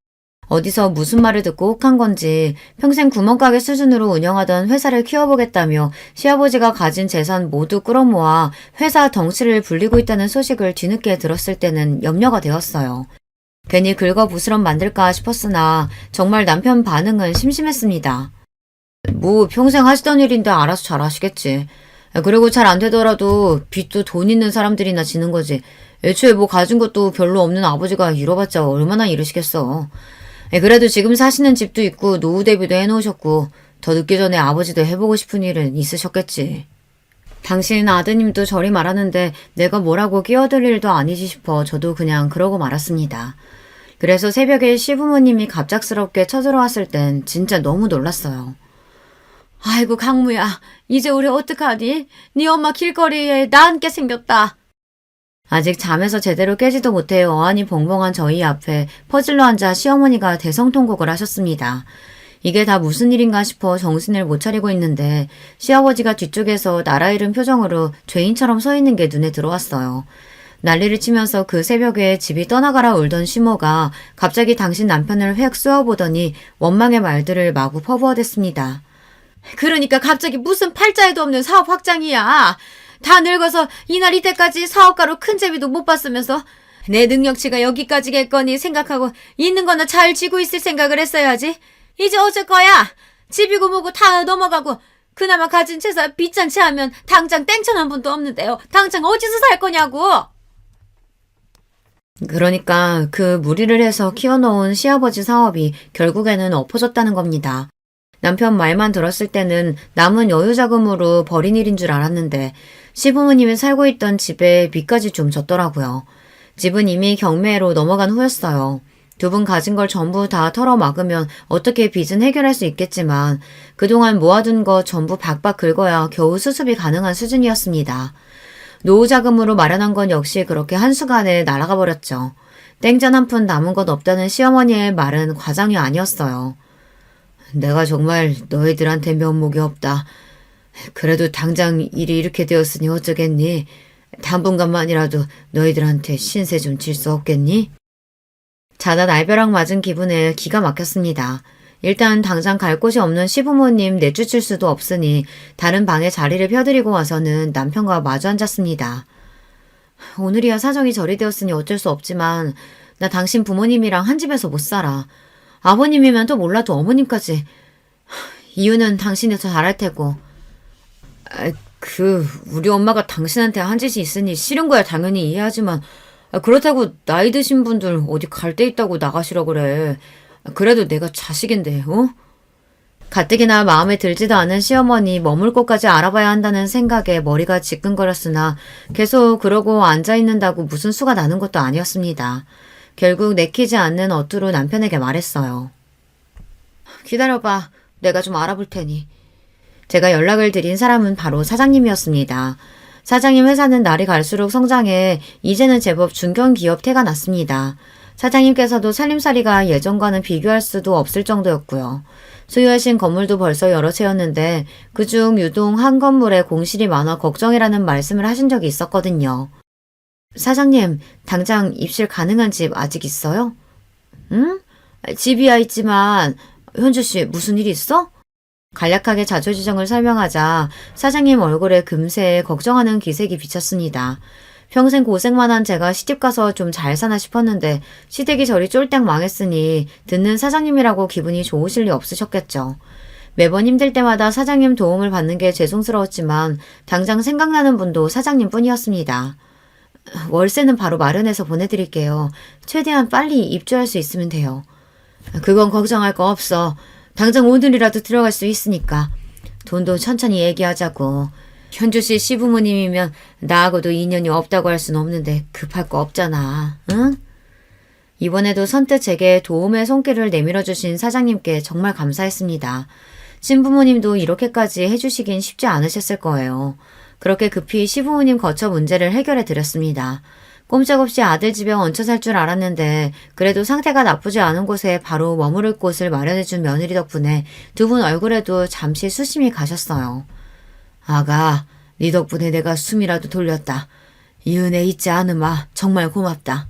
어디서 무슨 말을 듣고 혹한 건지 평생 구멍가게 수준으로 운영하던 회사를 키워보겠다며 시아버지가 가진 재산 모두 끌어모아 회사 덩치를 불리고 있다는 소식을 뒤늦게 들었을 때는 염려가 되었어요. 괜히 긁어부스럼 만들까 싶었으나 정말 남편 반응은 심심했습니다. 뭐 평생 하시던 일인데 알아서 잘 하시겠지. 그리고 잘 안 되더라도 빚도 돈 있는 사람들이나 지는 거지. 애초에 뭐 가진 것도 별로 없는 아버지가 잃어봤자 얼마나 잃으시겠어. 그래도 지금 사시는 집도 있고 노후 대비도 해놓으셨고 더 늦기 전에 아버지도 해보고 싶은 일은 있으셨겠지. 당신 아드님도 저리 말하는데 내가 뭐라고 끼어들 일도 아니지 싶어 저도 그냥 그러고 말았습니다. 그래서 새벽에 시부모님이 갑작스럽게 쳐들어왔을 땐 진짜 너무 놀랐어요. 아이고 강무야, 이제 우리 어떡하니? 네 엄마 길거리에 나 앉게 생겼다. 아직 잠에서 제대로 깨지도 못해 어안이 벙벙한 저희 앞에 퍼질러 앉아 시어머니가 대성통곡을 하셨습니다. 이게 다 무슨 일인가 싶어 정신을 못 차리고 있는데 시아버지가 뒤쪽에서 나라 잃은 표정으로 죄인처럼 서 있는 게 눈에 들어왔어요. 난리를 치면서 그 새벽에 집이 떠나가라 울던 시모가 갑자기 당신 남편을 획 쏘아보더니 원망의 말들을 마구 퍼부어댔습니다. 그러니까 갑자기 무슨 팔자에도 없는 사업 확장이야. 다 늙어서 이날 이때까지 사업가로 큰 재미도 못 봤으면서 내 능력치가 여기까지겠거니 생각하고 있는 거나 잘 쥐고 있을 생각을 했어야지. 이제 어쩔 거야. 집이고 뭐고 다 넘어가고 그나마 가진 재산 빚잔치 하면 당장 땡천 한 푼도 없는데요. 당장 어디서 살 거냐고. 그러니까 그 무리를 해서 키워놓은 시아버지 사업이 결국에는 엎어졌다는 겁니다. 남편 말만 들었을 때는 남은 여유자금으로 벌인 일인 줄 알았는데 시부모님이 살고 있던 집에 빚까지 좀 졌더라고요. 집은 이미 경매로 넘어간 후였어요. 두 분 가진 걸 전부 다 털어막으면 어떻게 빚은 해결할 수 있겠지만 그동안 모아둔 거 전부 박박 긁어야 겨우 수습이 가능한 수준이었습니다. 노후자금으로 마련한 건 역시 그렇게 한순간에 날아가 버렸죠. 땡전 한 푼 남은 것 없다는 시어머니의 말은 과장이 아니었어요. 내가 정말 너희들한테 면목이 없다. 그래도 당장 일이 이렇게 되었으니 어쩌겠니? 당분간만이라도 너희들한테 신세 좀 질 수 없겠니? 자다 날벼락 맞은 기분에 기가 막혔습니다. 일단 당장 갈 곳이 없는 시부모님 내쫓을 수도 없으니 다른 방에 자리를 펴드리고 와서는 남편과 마주 앉았습니다. 오늘이야 사정이 저리 되었으니 어쩔 수 없지만 나 당신 부모님이랑 한 집에서 못 살아. 아버님이면 또 몰라도 어머님까지. 이유는 당신이 더 잘할 테고. 우리 엄마가 당신한테 한 짓이 있으니 싫은 거야 당연히 이해하지만 그렇다고 나이 드신 분들 어디 갈 데 있다고 나가시라 그래. 그래도 내가 자식인데, 어? 가뜩이나 마음에 들지도 않은 시어머니 머물 곳까지 알아봐야 한다는 생각에 머리가 지끈거렸으나 계속 그러고 앉아있는다고 무슨 수가 나는 것도 아니었습니다. 결국 내키지 않는 어투로 남편에게 말했어요. 기다려봐. 내가 좀 알아볼 테니. 제가 연락을 드린 사람은 바로 사장님이었습니다. 사장님 회사는 날이 갈수록 성장해 이제는 제법 중견기업 태가 났습니다. 사장님께서도 살림살이가 예전과는 비교할 수도 없을 정도였고요. 소유하신 건물도 벌써 여러 채였는데 그중 유동 한 건물에 공실이 많아 걱정이라는 말씀을 하신 적이 있었거든요. 사장님, 당장 입실 가능한 집 아직 있어요? 응? 집이야 있지만 현주씨 무슨 일 있어? 간략하게 자초지정을 설명하자 사장님 얼굴에 금세 걱정하는 기색이 비쳤습니다. 평생 고생만 한 제가 시집가서 좀 잘 사나 싶었는데 시댁이 저리 쫄딱 망했으니 듣는 사장님이라고 기분이 좋으실 리 없으셨겠죠. 매번 힘들 때마다 사장님 도움을 받는 게 죄송스러웠지만 당장 생각나는 분도 사장님 뿐이었습니다. 월세는 바로 마련해서 보내드릴게요. 최대한 빨리 입주할 수 있으면 돼요. 그건 걱정할 거 없어. 당장 오늘이라도 들어갈 수 있으니까. 돈도 천천히 얘기하자고. 현주 씨 시부모님이면 나하고도 인연이 없다고 할 순 없는데 급할 거 없잖아. 응? 이번에도 선뜻 제게 도움의 손길을 내밀어 주신 사장님께 정말 감사했습니다. 신부모님도 이렇게까지 해주시긴 쉽지 않으셨을 거예요. 그렇게 급히 시부모님 거처 문제를 해결해 드렸습니다. 꼼짝없이 아들 집에 얹혀 살 줄 알았는데 그래도 상태가 나쁘지 않은 곳에 바로 머무를 곳을 마련해준 며느리 덕분에 두 분 얼굴에도 잠시 수심이 가셨어요. 아가, 네 덕분에 내가 숨이라도 돌렸다. 이 은혜 잊지 않으마. 정말 고맙다.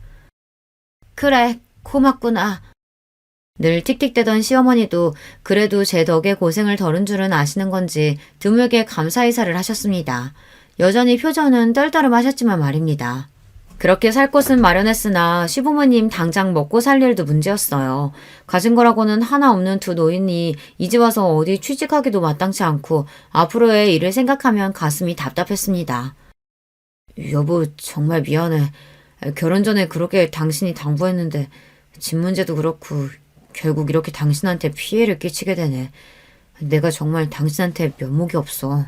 그래, 고맙구나. 늘 틱틱대던 시어머니도 그래도 제 덕에 고생을 덜은 줄은 아시는 건지 드물게 감사 인사를 하셨습니다. 여전히 표정은 떨떠름하셨지만 말입니다. 그렇게 살 곳은 마련했으나 시부모님 당장 먹고 살 일도 문제였어요. 가진 거라고는 하나 없는 두 노인이 이제 와서 어디 취직하기도 마땅치 않고 앞으로의 일을 생각하면 가슴이 답답했습니다. 여보, 정말 미안해. 결혼 전에 그렇게 당신이 당부했는데 집 문제도 그렇고 결국 이렇게 당신한테 피해를 끼치게 되네. 내가 정말 당신한테 면목이 없어.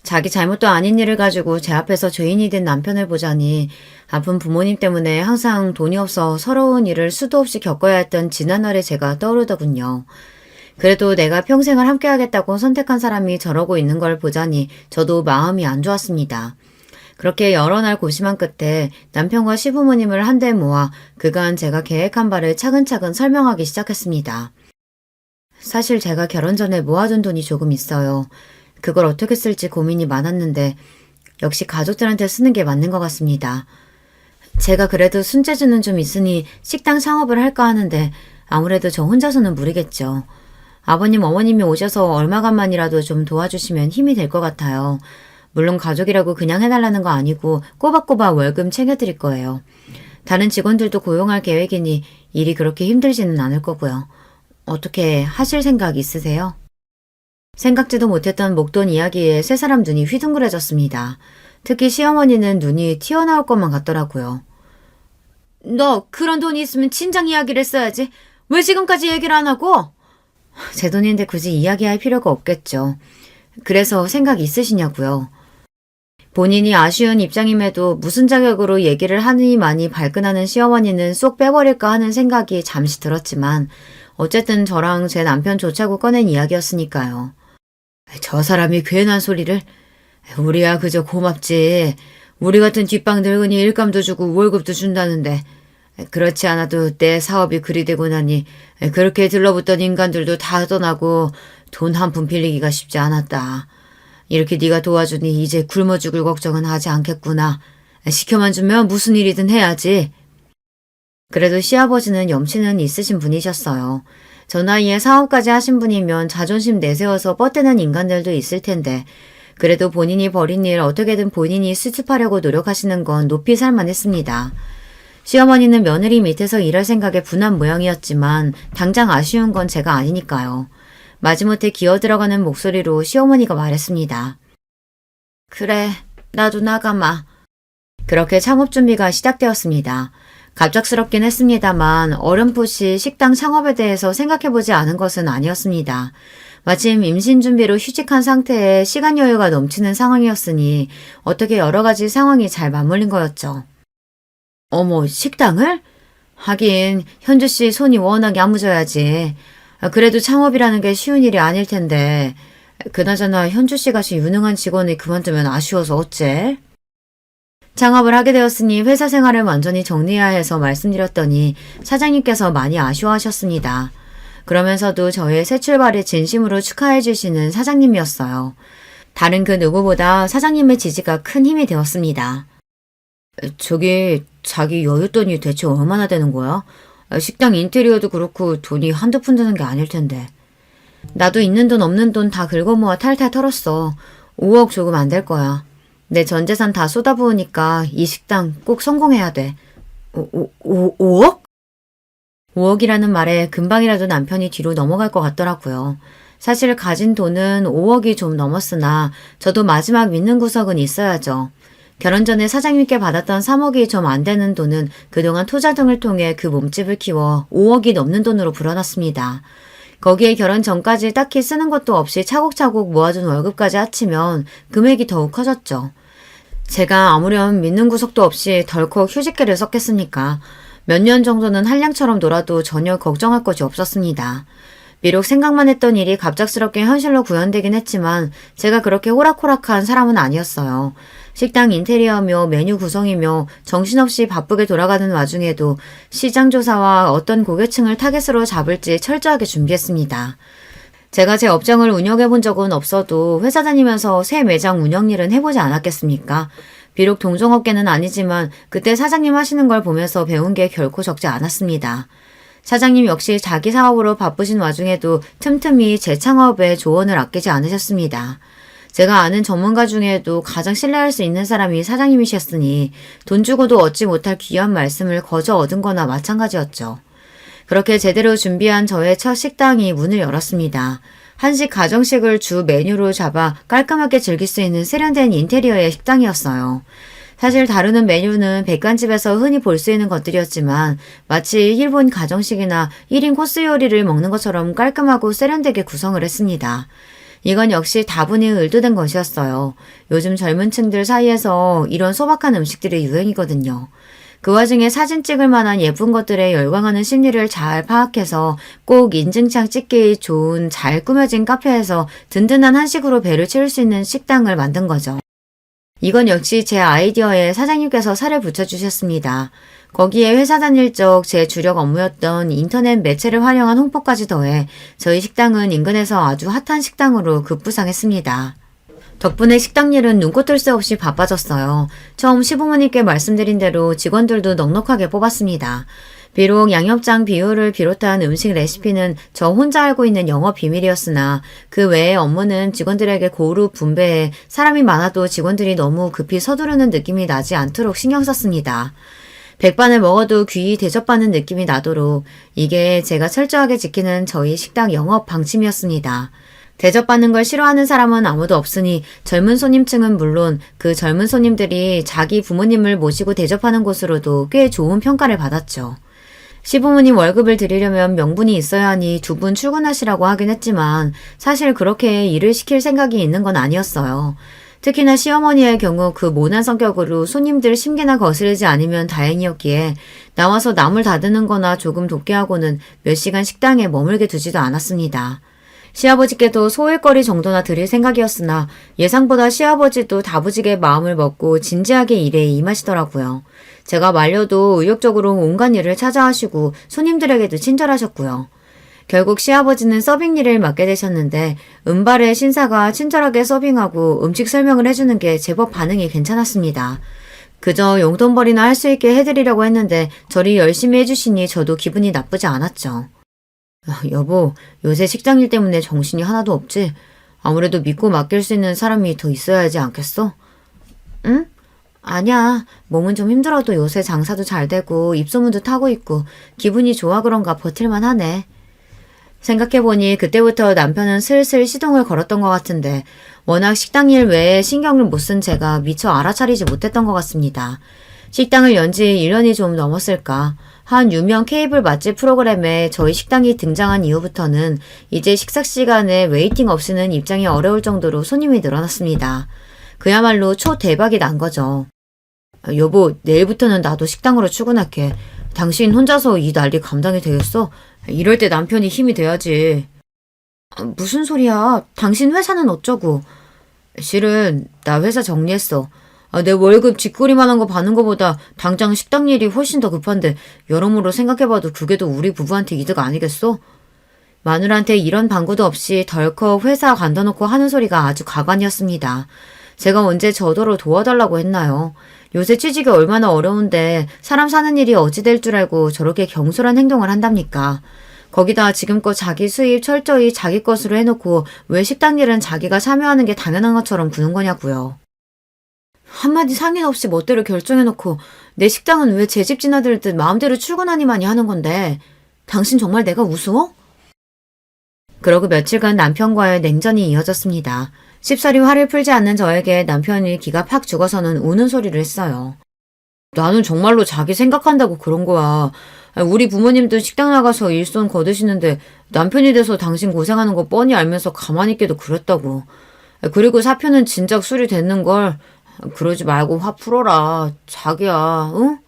자기 잘못도 아닌 일을 가지고 제 앞에서 죄인이 된 남편을 보자니 아픈 부모님 때문에 항상 돈이 없어 서러운 일을 수도 없이 겪어야 했던 지난날의 제가 떠오르더군요. 그래도 내가 평생을 함께하겠다고 선택한 사람이 저러고 있는 걸 보자니 저도 마음이 안 좋았습니다. 그렇게 여러 날 고심한 끝에 남편과 시부모님을 한데 모아 그간 제가 계획한 바를 차근차근 설명하기 시작했습니다. 사실 제가 결혼 전에 모아둔 돈이 조금 있어요. 그걸 어떻게 쓸지 고민이 많았는데 역시 가족들한테 쓰는 게 맞는 것 같습니다. 제가 그래도 손재주는 좀 있으니 식당 창업을 할까 하는데 아무래도 저 혼자서는 무리겠죠. 아버님, 어머님이 오셔서 얼마간만이라도 좀 도와주시면 힘이 될 것 같아요. 물론 가족이라고 그냥 해달라는 거 아니고 꼬박꼬박 월급 챙겨드릴 거예요. 다른 직원들도 고용할 계획이니 일이 그렇게 힘들지는 않을 거고요. 어떻게 하실 생각 있으세요? 생각지도 못했던 목돈 이야기에 세 사람 눈이 휘둥그레졌습니다. 특히 시어머니는 눈이 튀어나올 것만 같더라고요. 너 그런 돈이 있으면 친정 이야기를 했어야지. 왜 지금까지 얘기를 안 하고? 제 돈인데 굳이 이야기할 필요가 없겠죠. 그래서 생각 있으시냐고요. 본인이 아쉬운 입장임에도 무슨 자격으로 얘기를 하느니만이 발끈하는 시어머니는 쏙 빼버릴까 하는 생각이 잠시 들었지만 어쨌든 저랑 제 남편 좋자고 꺼낸 이야기였으니까요. 저 사람이 괜한 소리를. 우리야 그저 고맙지. 우리 같은 뒷방 늙은이 일감도 주고 월급도 준다는데 그렇지 않아도 내 사업이 그리 되고 나니 그렇게 들러붙던 인간들도 다 떠나고 돈 한 푼 빌리기가 쉽지 않았다. 이렇게 네가 도와주니 이제 굶어 죽을 걱정은 하지 않겠구나. 시켜만 주면 무슨 일이든 해야지. 그래도 시아버지는 염치는 있으신 분이셨어요. 저 나이에 사업까지 하신 분이면 자존심 내세워서 뻗대는 인간들도 있을 텐데 그래도 본인이 벌인 일 어떻게든 본인이 수습하려고 노력하시는 건 높이 살만했습니다. 시어머니는 며느리 밑에서 일할 생각에 분한 모양이었지만 당장 아쉬운 건 제가 아니니까요. 마지못해 기어들어가는 목소리로 시어머니가 말했습니다. 그래, 나도 나가마. 그렇게 창업 준비가 시작되었습니다. 갑작스럽긴 했습니다만 어렴풋이 식당 창업에 대해서 생각해보지 않은 것은 아니었습니다. 마침 임신 준비로 휴직한 상태에 시간 여유가 넘치는 상황이었으니 어떻게 여러 가지 상황이 잘 맞물린 거였죠. 어머, 식당을? 하긴 현주 씨 손이 워낙 야무져야지. 그래도 창업이라는 게 쉬운 일이 아닐 텐데 그나저나 현주 씨 같이 유능한 직원이 그만두면 아쉬워서 어째? 창업을 하게 되었으니 회사 생활을 완전히 정리해야 해서 말씀드렸더니 사장님께서 많이 아쉬워하셨습니다. 그러면서도 저의 새 출발을 진심으로 축하해 주시는 사장님이었어요. 다른 그 누구보다 사장님의 지지가 큰 힘이 되었습니다. 저기 자기 여윳돈이 대체 얼마나 되는 거야? 식당 인테리어도 그렇고 돈이 한두 푼 드는 게 아닐 텐데. 나도 있는 돈 없는 돈 다 긁어모아 탈탈 털었어. 5억 조금 안 될 거야. 내 전 재산 다 쏟아부으니까 이 식당 꼭 성공해야 돼. 5억? 5억이라는 말에 금방이라도 남편이 뒤로 넘어갈 것 같더라고요. 사실 가진 돈은 5억이 좀 넘었으나 저도 마지막 믿는 구석은 있어야죠. 결혼 전에 사장님께 받았던 3억이 좀 안 되는 돈은 그동안 투자 등을 통해 그 몸집을 키워 5억이 넘는 돈으로 불어났습니다. 거기에 결혼 전까지 딱히 쓰는 것도 없이 차곡차곡 모아둔 월급까지 합치면 금액이 더욱 커졌죠. 제가 아무렴 믿는 구석도 없이 덜컥 휴직계를 썼겠습니까? 몇 년 정도는 한량처럼 놀아도 전혀 걱정할 것이 없었습니다. 비록 생각만 했던 일이 갑작스럽게 현실로 구현되긴 했지만 제가 그렇게 호락호락한 사람은 아니었어요. 식당 인테리어며 메뉴 구성이며 정신없이 바쁘게 돌아가는 와중에도 시장 조사와 어떤 고객층을 타겟으로 잡을지 철저하게 준비했습니다. 제가 제 업장을 운영해 본 적은 없어도 회사 다니면서 새 매장 운영 일은 해보지 않았겠습니까? 비록 동종업계는 아니지만 그때 사장님 하시는 걸 보면서 배운 게 결코 적지 않았습니다. 사장님 역시 자기 사업으로 바쁘신 와중에도 틈틈이 재창업에 조언을 아끼지 않으셨습니다. 제가 아는 전문가 중에도 가장 신뢰할 수 있는 사람이 사장님이셨으니 돈 주고도 얻지 못할 귀한 말씀을 거저 얻은 거나 마찬가지였죠. 그렇게 제대로 준비한 저의 첫 식당이 문을 열었습니다. 한식 가정식을 주 메뉴로 잡아 깔끔하게 즐길 수 있는 세련된 인테리어의 식당이었어요. 사실 다루는 메뉴는 백반집에서 흔히 볼 수 있는 것들이었지만 마치 일본 가정식이나 1인 코스 요리를 먹는 것처럼 깔끔하고 세련되게 구성을 했습니다. 이건 역시 다분히 의도된 것이었어요. 요즘 젊은 층들 사이에서 이런 소박한 음식들이 유행이거든요. 그 와중에 사진 찍을 만한 예쁜 것들에 열광하는 심리를 잘 파악해서 꼭 인증창 찍기 좋은 잘 꾸며진 카페에서 든든한 한식으로 배를 채울 수 있는 식당을 만든 거죠. 이건 역시 제 아이디어에 사장님께서 살을 붙여주셨습니다. 거기에 회사 다닐 적 제 주력 업무였던 인터넷 매체를 활용한 홍보까지 더해 저희 식당은 인근에서 아주 핫한 식당으로 급부상했습니다. 덕분에 식당 일은 눈코 뜰 새 없이 바빠졌어요. 처음 시부모님께 말씀드린 대로 직원들도 넉넉하게 뽑았습니다. 비록 양념장 비율을 비롯한 음식 레시피는 저 혼자 알고 있는 영업 비밀이었으나 그 외의 업무는 직원들에게 고루 분배해 사람이 많아도 직원들이 너무 급히 서두르는 느낌이 나지 않도록 신경 썼습니다. 백반을 먹어도 귀히 대접받는 느낌이 나도록 이게 제가 철저하게 지키는 저희 식당 영업 방침이었습니다. 대접받는 걸 싫어하는 사람은 아무도 없으니 젊은 손님층은 물론 그 젊은 손님들이 자기 부모님을 모시고 대접하는 곳으로도 꽤 좋은 평가를 받았죠. 시부모님 월급을 드리려면 명분이 있어야 하니 두 분 출근하시라고 하긴 했지만 사실 그렇게 일을 시킬 생각이 있는 건 아니었어요. 특히나 시어머니의 경우 그 모난 성격으로 손님들 심기나 거스르지 않으면 다행이었기에 나와서 남을 다드는 거나 조금 돕게 하고는 몇 시간 식당에 머물게 두지도 않았습니다. 시아버지께도 소일거리 정도나 드릴 생각이었으나 예상보다 시아버지도 다부지게 마음을 먹고 진지하게 일에 임하시더라고요. 제가 말려도 의욕적으로 온갖 일을 찾아하시고 손님들에게도 친절하셨고요. 결국 시아버지는 서빙 일을 맡게 되셨는데 은발의 신사가 친절하게 서빙하고 음식 설명을 해주는 게 제법 반응이 괜찮았습니다. 그저 용돈벌이나 할 수 있게 해드리려고 했는데 저리 열심히 해주시니 저도 기분이 나쁘지 않았죠. 여보, 요새 식당 일 때문에 정신이 하나도 없지? 아무래도 믿고 맡길 수 있는 사람이 더 있어야 하지 않겠어? 응? 아니야. 몸은 좀 힘들어도 요새 장사도 잘 되고 입소문도 타고 있고 기분이 좋아 그런가 버틸만 하네. 생각해보니 그때부터 남편은 슬슬 시동을 걸었던 것 같은데 워낙 식당 일 외에 신경을 못 쓴 제가 미처 알아차리지 못했던 것 같습니다. 식당을 연 지 1년이 좀 넘었을까. 한 유명 케이블 맛집 프로그램에 저희 식당이 등장한 이후부터는 이제 식사 시간에 웨이팅 없이는 입장이 어려울 정도로 손님이 늘어났습니다. 그야말로 초대박이 난 거죠. 여보, 내일부터는 나도 식당으로 출근할게. 당신 혼자서 이 난리 감당이 되겠어? 이럴 때 남편이 힘이 돼야지. 무슨 소리야? 당신 회사는 어쩌고? 실은 나 회사 정리했어. 내 월급 쥐꼬리만한 거 받는 거보다 당장 식당 일이 훨씬 더 급한데 여러모로 생각해봐도 그게 더 우리 부부한테 이득 아니겠어? 마누라한테 이런 방구도 없이 덜컥 회사 간다놓고 하는 소리가 아주 가관이었습니다. 제가 언제 저더러 도와달라고 했나요? 요새 취직이 얼마나 어려운데 사람 사는 일이 어찌 될 줄 알고 저렇게 경솔한 행동을 한답니까? 거기다 지금껏 자기 수입 철저히 자기 것으로 해놓고 왜 식당 일은 자기가 참여하는 게 당연한 것처럼 구는 거냐고요. 한마디 상의 없이 멋대로 결정해놓고 내 식당은 왜 제 집 지나들듯 마음대로 출근하니마니 하는 건데 당신 정말 내가 우스워? 그러고 며칠간 남편과의 냉전이 이어졌습니다. 쉽사리 화를 풀지 않는 저에게 남편이 기가 팍 죽어서는 우는 소리를 했어요. 나는 정말로 자기 생각한다고 그런 거야. 우리 부모님도 식당 나가서 일손 거두시는데 남편이 돼서 당신 고생하는 거 뻔히 알면서 가만히 있기도 그랬다고. 그리고 사표는 진작 수리됐는걸. 그러지 말고 화 풀어라. 자기야, 응?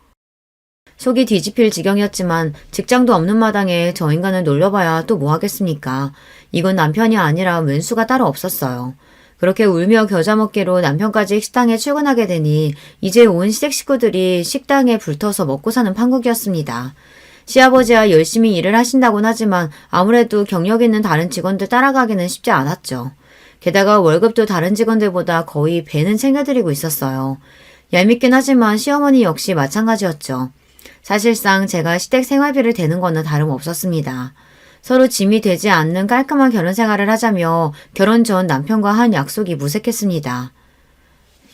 속이 뒤집힐 지경이었지만 직장도 없는 마당에 저 인간을 놀려봐야 또 뭐 하겠습니까? 이건 남편이 아니라 왼수가 따로 없었어요. 그렇게 울며 겨자 먹기로 남편까지 식당에 출근하게 되니 이제 온 시댁 식구들이 식당에 불터서 먹고 사는 판국이었습니다. 시아버지야 열심히 일을 하신다곤 하지만 아무래도 경력 있는 다른 직원들 따라가기는 쉽지 않았죠. 게다가 월급도 다른 직원들보다 거의 배는 챙겨드리고 있었어요. 얄밉긴 하지만 시어머니 역시 마찬가지였죠. 사실상 제가 시댁 생활비를 대는 거는 다름없었습니다. 서로 짐이 되지 않는 깔끔한 결혼 생활을 하자며 결혼 전 남편과 한 약속이 무색했습니다.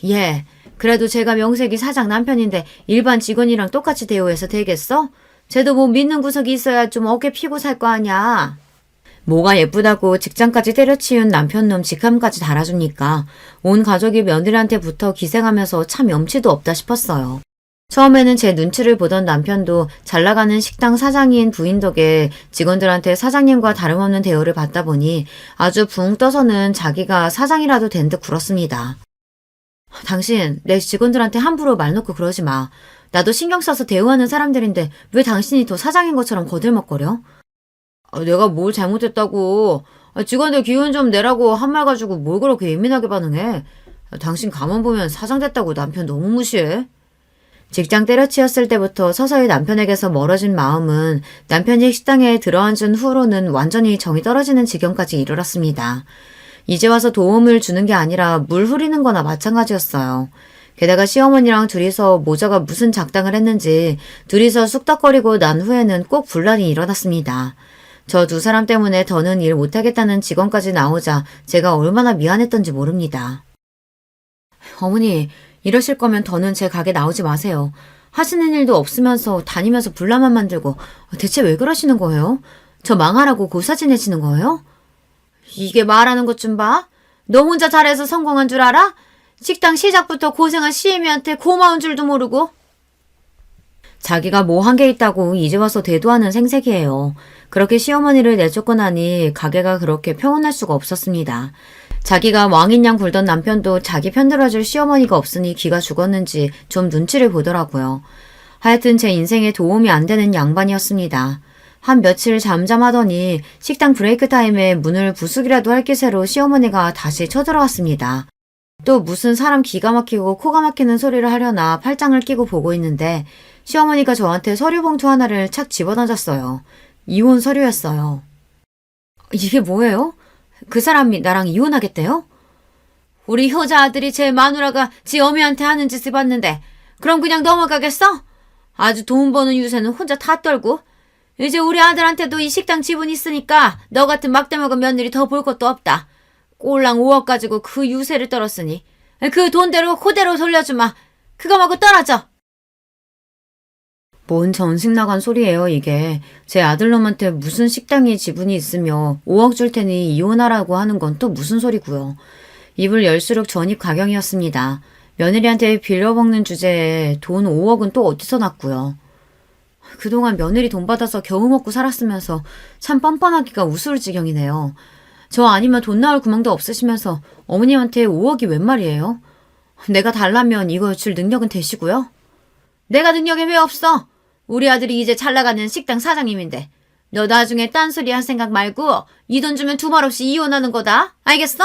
예, 그래도 제가 명색이 사장 남편인데 일반 직원이랑 똑같이 대우해서 되겠어? 쟤도 뭐 믿는 구석이 있어야 좀 어깨 피고 살 거 아냐. 뭐가 예쁘다고 직장까지 때려치운 남편놈 직함까지 달아주니까 온 가족이 며느리한테 붙어 기생하면서 참 염치도 없다 싶었어요. 처음에는 제 눈치를 보던 남편도 잘나가는 식당 사장인 부인 덕에 직원들한테 사장님과 다름없는 대우를 받다 보니 아주 붕 떠서는 자기가 사장이라도 된 듯 굴었습니다. 당신 내 직원들한테 함부로 말 놓고 그러지 마. 나도 신경 써서 대우하는 사람들인데 왜 당신이 더 사장인 것처럼 거들먹거려? 내가 뭘 잘못했다고. 직원들 기운 좀 내라고 한 말 가지고 뭘 그렇게 예민하게 반응해. 당신 가만 보면 사장 됐다고 남편 너무 무시해. 직장 때려치웠을 때부터 서서히 남편에게서 멀어진 마음은 남편이 식당에 들어앉은 후로는 완전히 정이 떨어지는 지경까지 이르렀습니다. 이제 와서 도움을 주는 게 아니라 물 흐리는 거나 마찬가지였어요. 게다가 시어머니랑 둘이서 모자가 무슨 작당을 했는지 둘이서 쑥덕거리고 난 후에는 꼭 분란이 일어났습니다. 저 두 사람 때문에 더는 일 못하겠다는 직원까지 나오자 제가 얼마나 미안했던지 모릅니다. 어머니, 이러실 거면 더는 제 가게 나오지 마세요. 하시는 일도 없으면서 다니면서 분란만 만들고 대체 왜 그러시는 거예요? 저 망하라고 고사 지내시는 거예요? 이게 말하는 것 좀 봐. 너 혼자 잘해서 성공한 줄 알아? 식당 시작부터 고생한 시애미한테 고마운 줄도 모르고. 자기가 뭐 한 게 있다고 이제 와서 대도하는 생색이에요. 그렇게 시어머니를 내쫓고 나니 가게가 그렇게 평온할 수가 없었습니다. 자기가 왕인 양 굴던 남편도 자기 편들어줄 시어머니가 없으니 기가 죽었는지 좀 눈치를 보더라고요. 하여튼 제 인생에 도움이 안 되는 양반이었습니다. 한 며칠 잠잠하더니 식당 브레이크 타임에 문을 부수기라도 할 기세로 시어머니가 다시 쳐들어왔습니다. 또 무슨 사람 기가 막히고 코가 막히는 소리를 하려나 팔짱을 끼고 보고 있는데 시어머니가 저한테 서류 봉투 하나를 착 집어던졌어요. 이혼 서류였어요. 이게 뭐예요? 그 사람이 나랑 이혼하겠대요? 우리 효자 아들이 제 마누라가 지 어미한테 하는 짓을 봤는데 그럼 그냥 넘어가겠어? 아주 돈 버는 유세는 혼자 다 떨고 이제 우리 아들한테도 이 식당 지분 있으니까 너 같은 막대 먹은 며느리 더 볼 것도 없다. 꼴랑 5억 가지고 그 유세를 떨었으니 그 돈대로 그대로 돌려주마. 그거 먹고 떨어져. 뭔 전식 나간 소리예요 이게. 제 아들놈한테 무슨 식당이 지분이 있으며 5억 줄 테니 이혼하라고 하는 건 또 무슨 소리고요. 입을 열수록 전입 가경이었습니다. 며느리한테 빌려먹는 주제에 돈 5억은 또 어디서 났고요. 그동안 며느리 돈 받아서 겨우 먹고 살았으면서 참 뻔뻔하기가 우스울 지경이네요. 저 아니면 돈 나올 구멍도 없으시면서 어머님한테 5억이 웬 말이에요? 내가 달라면 이거 줄 능력은 되시고요. 내가 능력이 왜 없어? 우리 아들이 이제 잘 나가는 식당 사장님인데 너 나중에 딴소리 할 생각 말고 이 돈 주면 두말 없이 이혼하는 거다. 알겠어?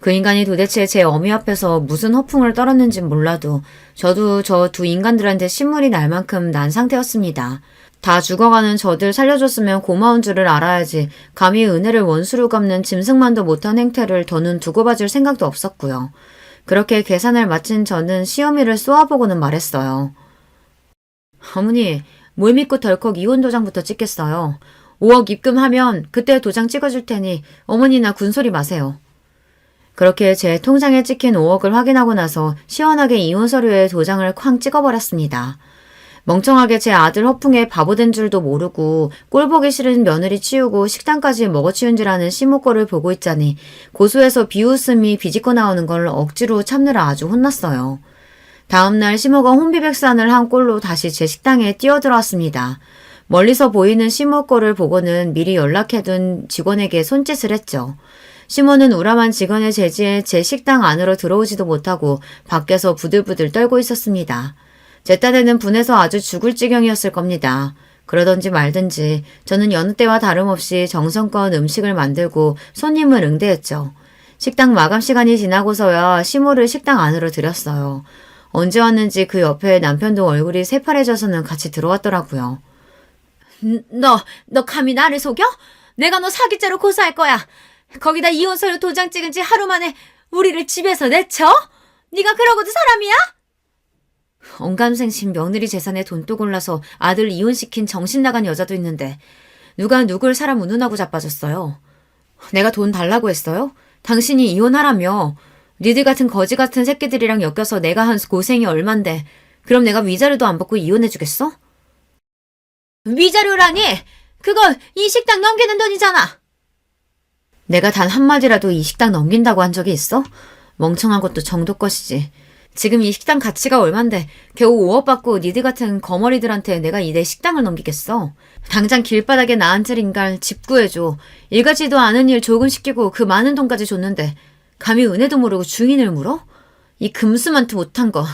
그 인간이 도대체 제 어미 앞에서 무슨 허풍을 떨었는진 몰라도 저도 저 두 인간들한테 신물이 날 만큼 난 상태였습니다. 다 죽어가는 저들 살려줬으면 고마운 줄을 알아야지 감히 은혜를 원수로 갚는 짐승만도 못한 행태를 더는 두고 봐줄 생각도 없었고요. 그렇게 계산을 마친 저는 시어미를 쏘아보고는 말했어요. 어머니, 뭘 믿고 덜컥 이혼 도장부터 찍겠어요. 5억 입금하면 그때 도장 찍어줄 테니 어머니나 군소리 마세요. 그렇게 제 통장에 찍힌 5억을 확인하고 나서 시원하게 이혼 서류에 도장을 쾅 찍어버렸습니다. 멍청하게 제 아들 허풍에 바보된 줄도 모르고 꼴보기 싫은 며느리 치우고 식당까지 먹어치운지라는 시무꼴을 보고 있자니 고소해서 비웃음이 비집고 나오는 걸 억지로 참느라 아주 혼났어요. 다음날 시모가 혼비백산을 한 꼴로 다시 제 식당에 뛰어들어왔습니다. 멀리서 보이는 시모 꼴을 보고는 미리 연락해둔 직원에게 손짓을 했죠. 시모는 우람한 직원의 제지에 제 식당 안으로 들어오지도 못하고 밖에서 부들부들 떨고 있었습니다. 제 딴에는 분해서 아주 죽을 지경이었을 겁니다. 그러던지 말든지 저는 여느 때와 다름없이 정성껏 음식을 만들고 손님을 응대했죠. 식당 마감 시간이 지나고서야 시모를 식당 안으로 들였어요. 언제 왔는지 그 옆에 남편도 얼굴이 새파래져서는 같이 들어왔더라고요. 너 감히 나를 속여? 내가 너 사기죄로 고소할 거야. 거기다 이혼서류 도장 찍은 지 하루 만에 우리를 집에서 내쳐? 네가 그러고도 사람이야? 언감생심 며느리 재산에 돈도 골라서 아들 이혼시킨 정신 나간 여자도 있는데 누가 누굴 사람 운운하고 자빠졌어요. 내가 돈 달라고 했어요? 당신이 이혼하라며. 니들 같은 거지 같은 새끼들이랑 엮여서 내가 한 고생이 얼만데 그럼 내가 위자료도 안 받고 이혼해주겠어? 위자료라니? 그건 이 식당 넘기는 돈이잖아. 내가 단 한마디라도 이 식당 넘긴다고 한 적이 있어? 멍청한 것도 정도 것이지. 지금 이 식당 가치가 얼만데 겨우 5억 받고 니들 같은 거머리들한테 내가 내 식당을 넘기겠어. 당장 길바닥에 나 앉을 인간 집 구해줘. 일가지도 않은 일 조금시키고 그 많은 돈까지 줬는데 감히 은혜도 모르고 주인을 물어? 이 금수만투 못한 거.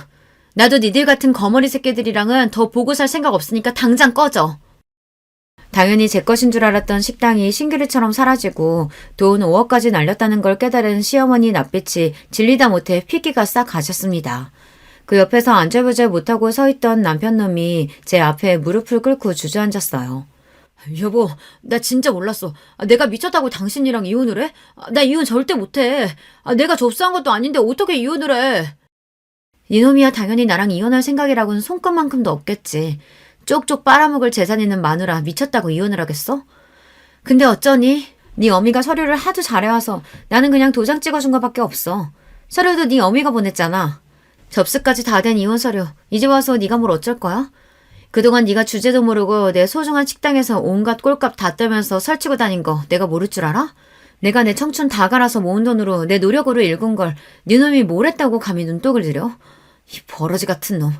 나도 니들 같은 거머리 새끼들이랑은 더 보고 살 생각 없으니까 당장 꺼져. 당연히 제 것인 줄 알았던 식당이 신기루처럼 사라지고 돈 5억까지 날렸다는 걸 깨달은 시어머니 낯빛이 질리다 못해 피기가 싹 가셨습니다. 그 옆에서 안절부절 못하고 서있던 남편놈이 제 앞에 무릎을 꿇고 주저앉았어요. 여보, 나 진짜 몰랐어. 내가 미쳤다고 당신이랑 이혼을 해? 나 이혼 절대 못해. 내가 접수한 것도 아닌데 어떻게 이혼을 해? 이놈이야 당연히 나랑 이혼할 생각이라고는 손끝만큼도 없겠지. 쪽쪽 빨아먹을 재산 있는 마누라 미쳤다고 이혼을 하겠어? 근데 어쩌니? 네 어미가 서류를 하도 잘해와서 나는 그냥 도장 찍어준 것밖에 없어. 서류도 네 어미가 보냈잖아. 접수까지 다 된 이혼 서류. 이제 와서 네가 뭘 어쩔 거야? 그동안 네가 주제도 모르고 내 소중한 식당에서 온갖 꼴값 다 떼면서 설치고 다닌 거 내가 모를 줄 알아? 내가 내 청춘 다 갈아서 모은 돈으로 내 노력으로 일군 걸 네 놈이 뭘 했다고 감히 눈독을 들여? 이 버러지 같은 놈.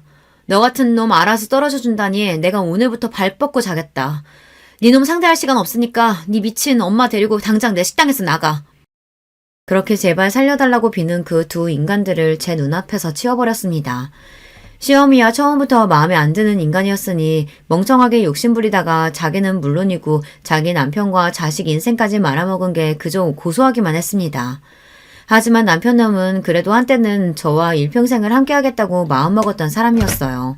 너 같은 놈 알아서 떨어져 준다니 내가 오늘부터 발 뻗고 자겠다. 네 놈 상대할 시간 없으니까 네 미친 엄마 데리고 당장 내 식당에서 나가. 그렇게 제발 살려달라고 비는 그 두 인간들을 제 눈앞에서 치워버렸습니다. 시어미야 처음부터 마음에 안 드는 인간이었으니 멍청하게 욕심부리다가 자기는 물론이고 자기 남편과 자식 인생까지 말아먹은 게 그저 고소하기만 했습니다. 하지만 남편놈은 그래도 한때는 저와 일평생을 함께하겠다고 마음먹었던 사람이었어요.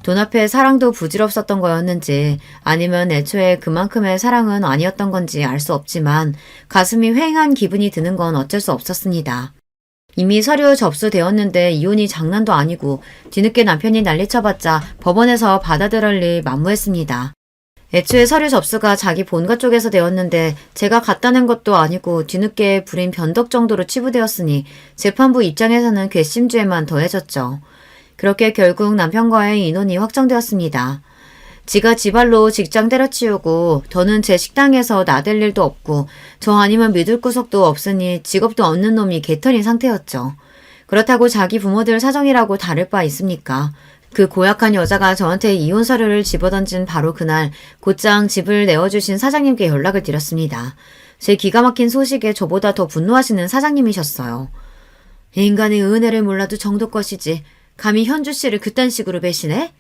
돈 앞에 사랑도 부질없었던 거였는지 아니면 애초에 그만큼의 사랑은 아니었던 건지 알 수 없지만 가슴이 휑한 기분이 드는 건 어쩔 수 없었습니다. 이미 서류 접수되었는데 이혼이 장난도 아니고 뒤늦게 남편이 난리쳐봤자 법원에서 받아들일 리 만무했습니다. 애초에 서류 접수가 자기 본가 쪽에서 되었는데 제가 갖다 낸 것도 아니고 뒤늦게 부린 변덕 정도로 치부되었으니 재판부 입장에서는 괘씸죄만 더해졌죠. 그렇게 결국 남편과의 인혼이 확정되었습니다. 지가 지발로 직장 때려치우고 더는 제 식당에서 나댈 일도 없고 저 아니면 믿을 구석도 없으니 직업도 없는 놈이 개털인 상태였죠. 그렇다고 자기 부모들 사정이라고 다를 바 있습니까? 그 고약한 여자가 저한테 이혼 서류를 집어던진 바로 그날 곧장 집을 내어주신 사장님께 연락을 드렸습니다. 제 기가 막힌 소식에 저보다 더 분노하시는 사장님이셨어요. 인간의 은혜를 몰라도 정도 것이지 감히 현주 씨를 그딴 식으로 배신해?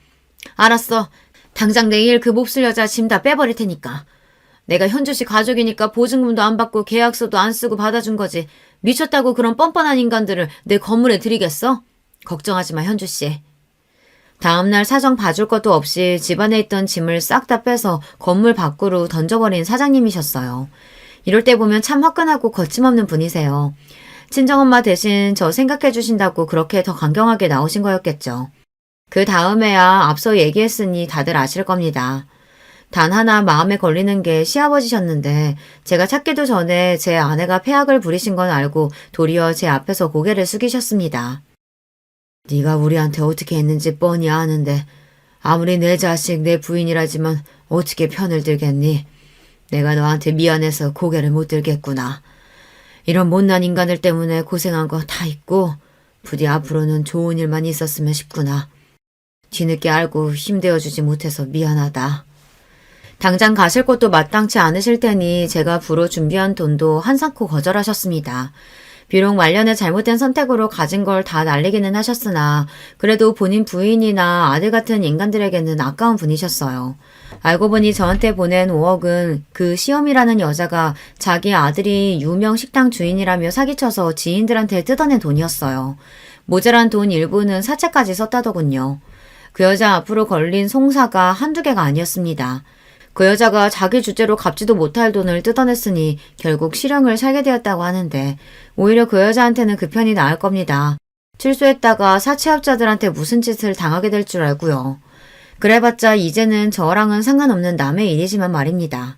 알았어. 당장 내일 그 몹쓸 여자 짐 다 빼버릴 테니까. 내가 현주 씨 가족이니까 보증금도 안 받고 계약서도 안 쓰고 받아준 거지. 미쳤다고 그런 뻔뻔한 인간들을 내 건물에 들이겠어? 걱정하지 마 현주 씨. 다음날 사정 봐줄 것도 없이 집안에 있던 짐을 싹 다 빼서 건물 밖으로 던져버린 사장님이셨어요. 이럴 때 보면 참 화끈하고 거침없는 분이세요. 친정엄마 대신 저 생각해 주신다고 그렇게 더 강경하게 나오신 거였겠죠. 그 다음에야 앞서 얘기했으니 다들 아실 겁니다. 단 하나 마음에 걸리는 게 시아버지셨는데 제가 찾기도 전에 제 아내가 폐악을 부리신 건 알고 도리어 제 앞에서 고개를 숙이셨습니다. 네가 우리한테 어떻게 했는지 뻔히 아는데 아무리 내 자식 내 부인이라지만 어떻게 편을 들겠니? 내가 너한테 미안해서 고개를 못 들겠구나. 이런 못난 인간들 때문에 고생한 거 다 있고 부디 앞으로는 좋은 일만 있었으면 싶구나. 뒤늦게 알고 힘되어주지 못해서 미안하다. 당장 가실 곳도 마땅치 않으실 테니 제가 부로 준비한 돈도 한사코 거절하셨습니다. 비록 말년에 잘못된 선택으로 가진 걸 다 날리기는 하셨으나 그래도 본인 부인이나 아들 같은 인간들에게는 아까운 분이셨어요. 알고 보니 저한테 보낸 5억은 그 시험이라는 여자가 자기 아들이 유명 식당 주인이라며 사기쳐서 지인들한테 뜯어낸 돈이었어요. 모자란 돈 일부는 사채까지 썼다더군요. 그 여자 앞으로 걸린 송사가 한두 개가 아니었습니다. 그 여자가 자기 주제로 갚지도 못할 돈을 뜯어냈으니 결국 실형을 살게 되었다고 하는데 오히려 그 여자한테는 그 편이 나을 겁니다. 출소했다가 사채업자들한테 무슨 짓을 당하게 될 줄 알고요. 그래봤자 이제는 저랑은 상관없는 남의 일이지만 말입니다.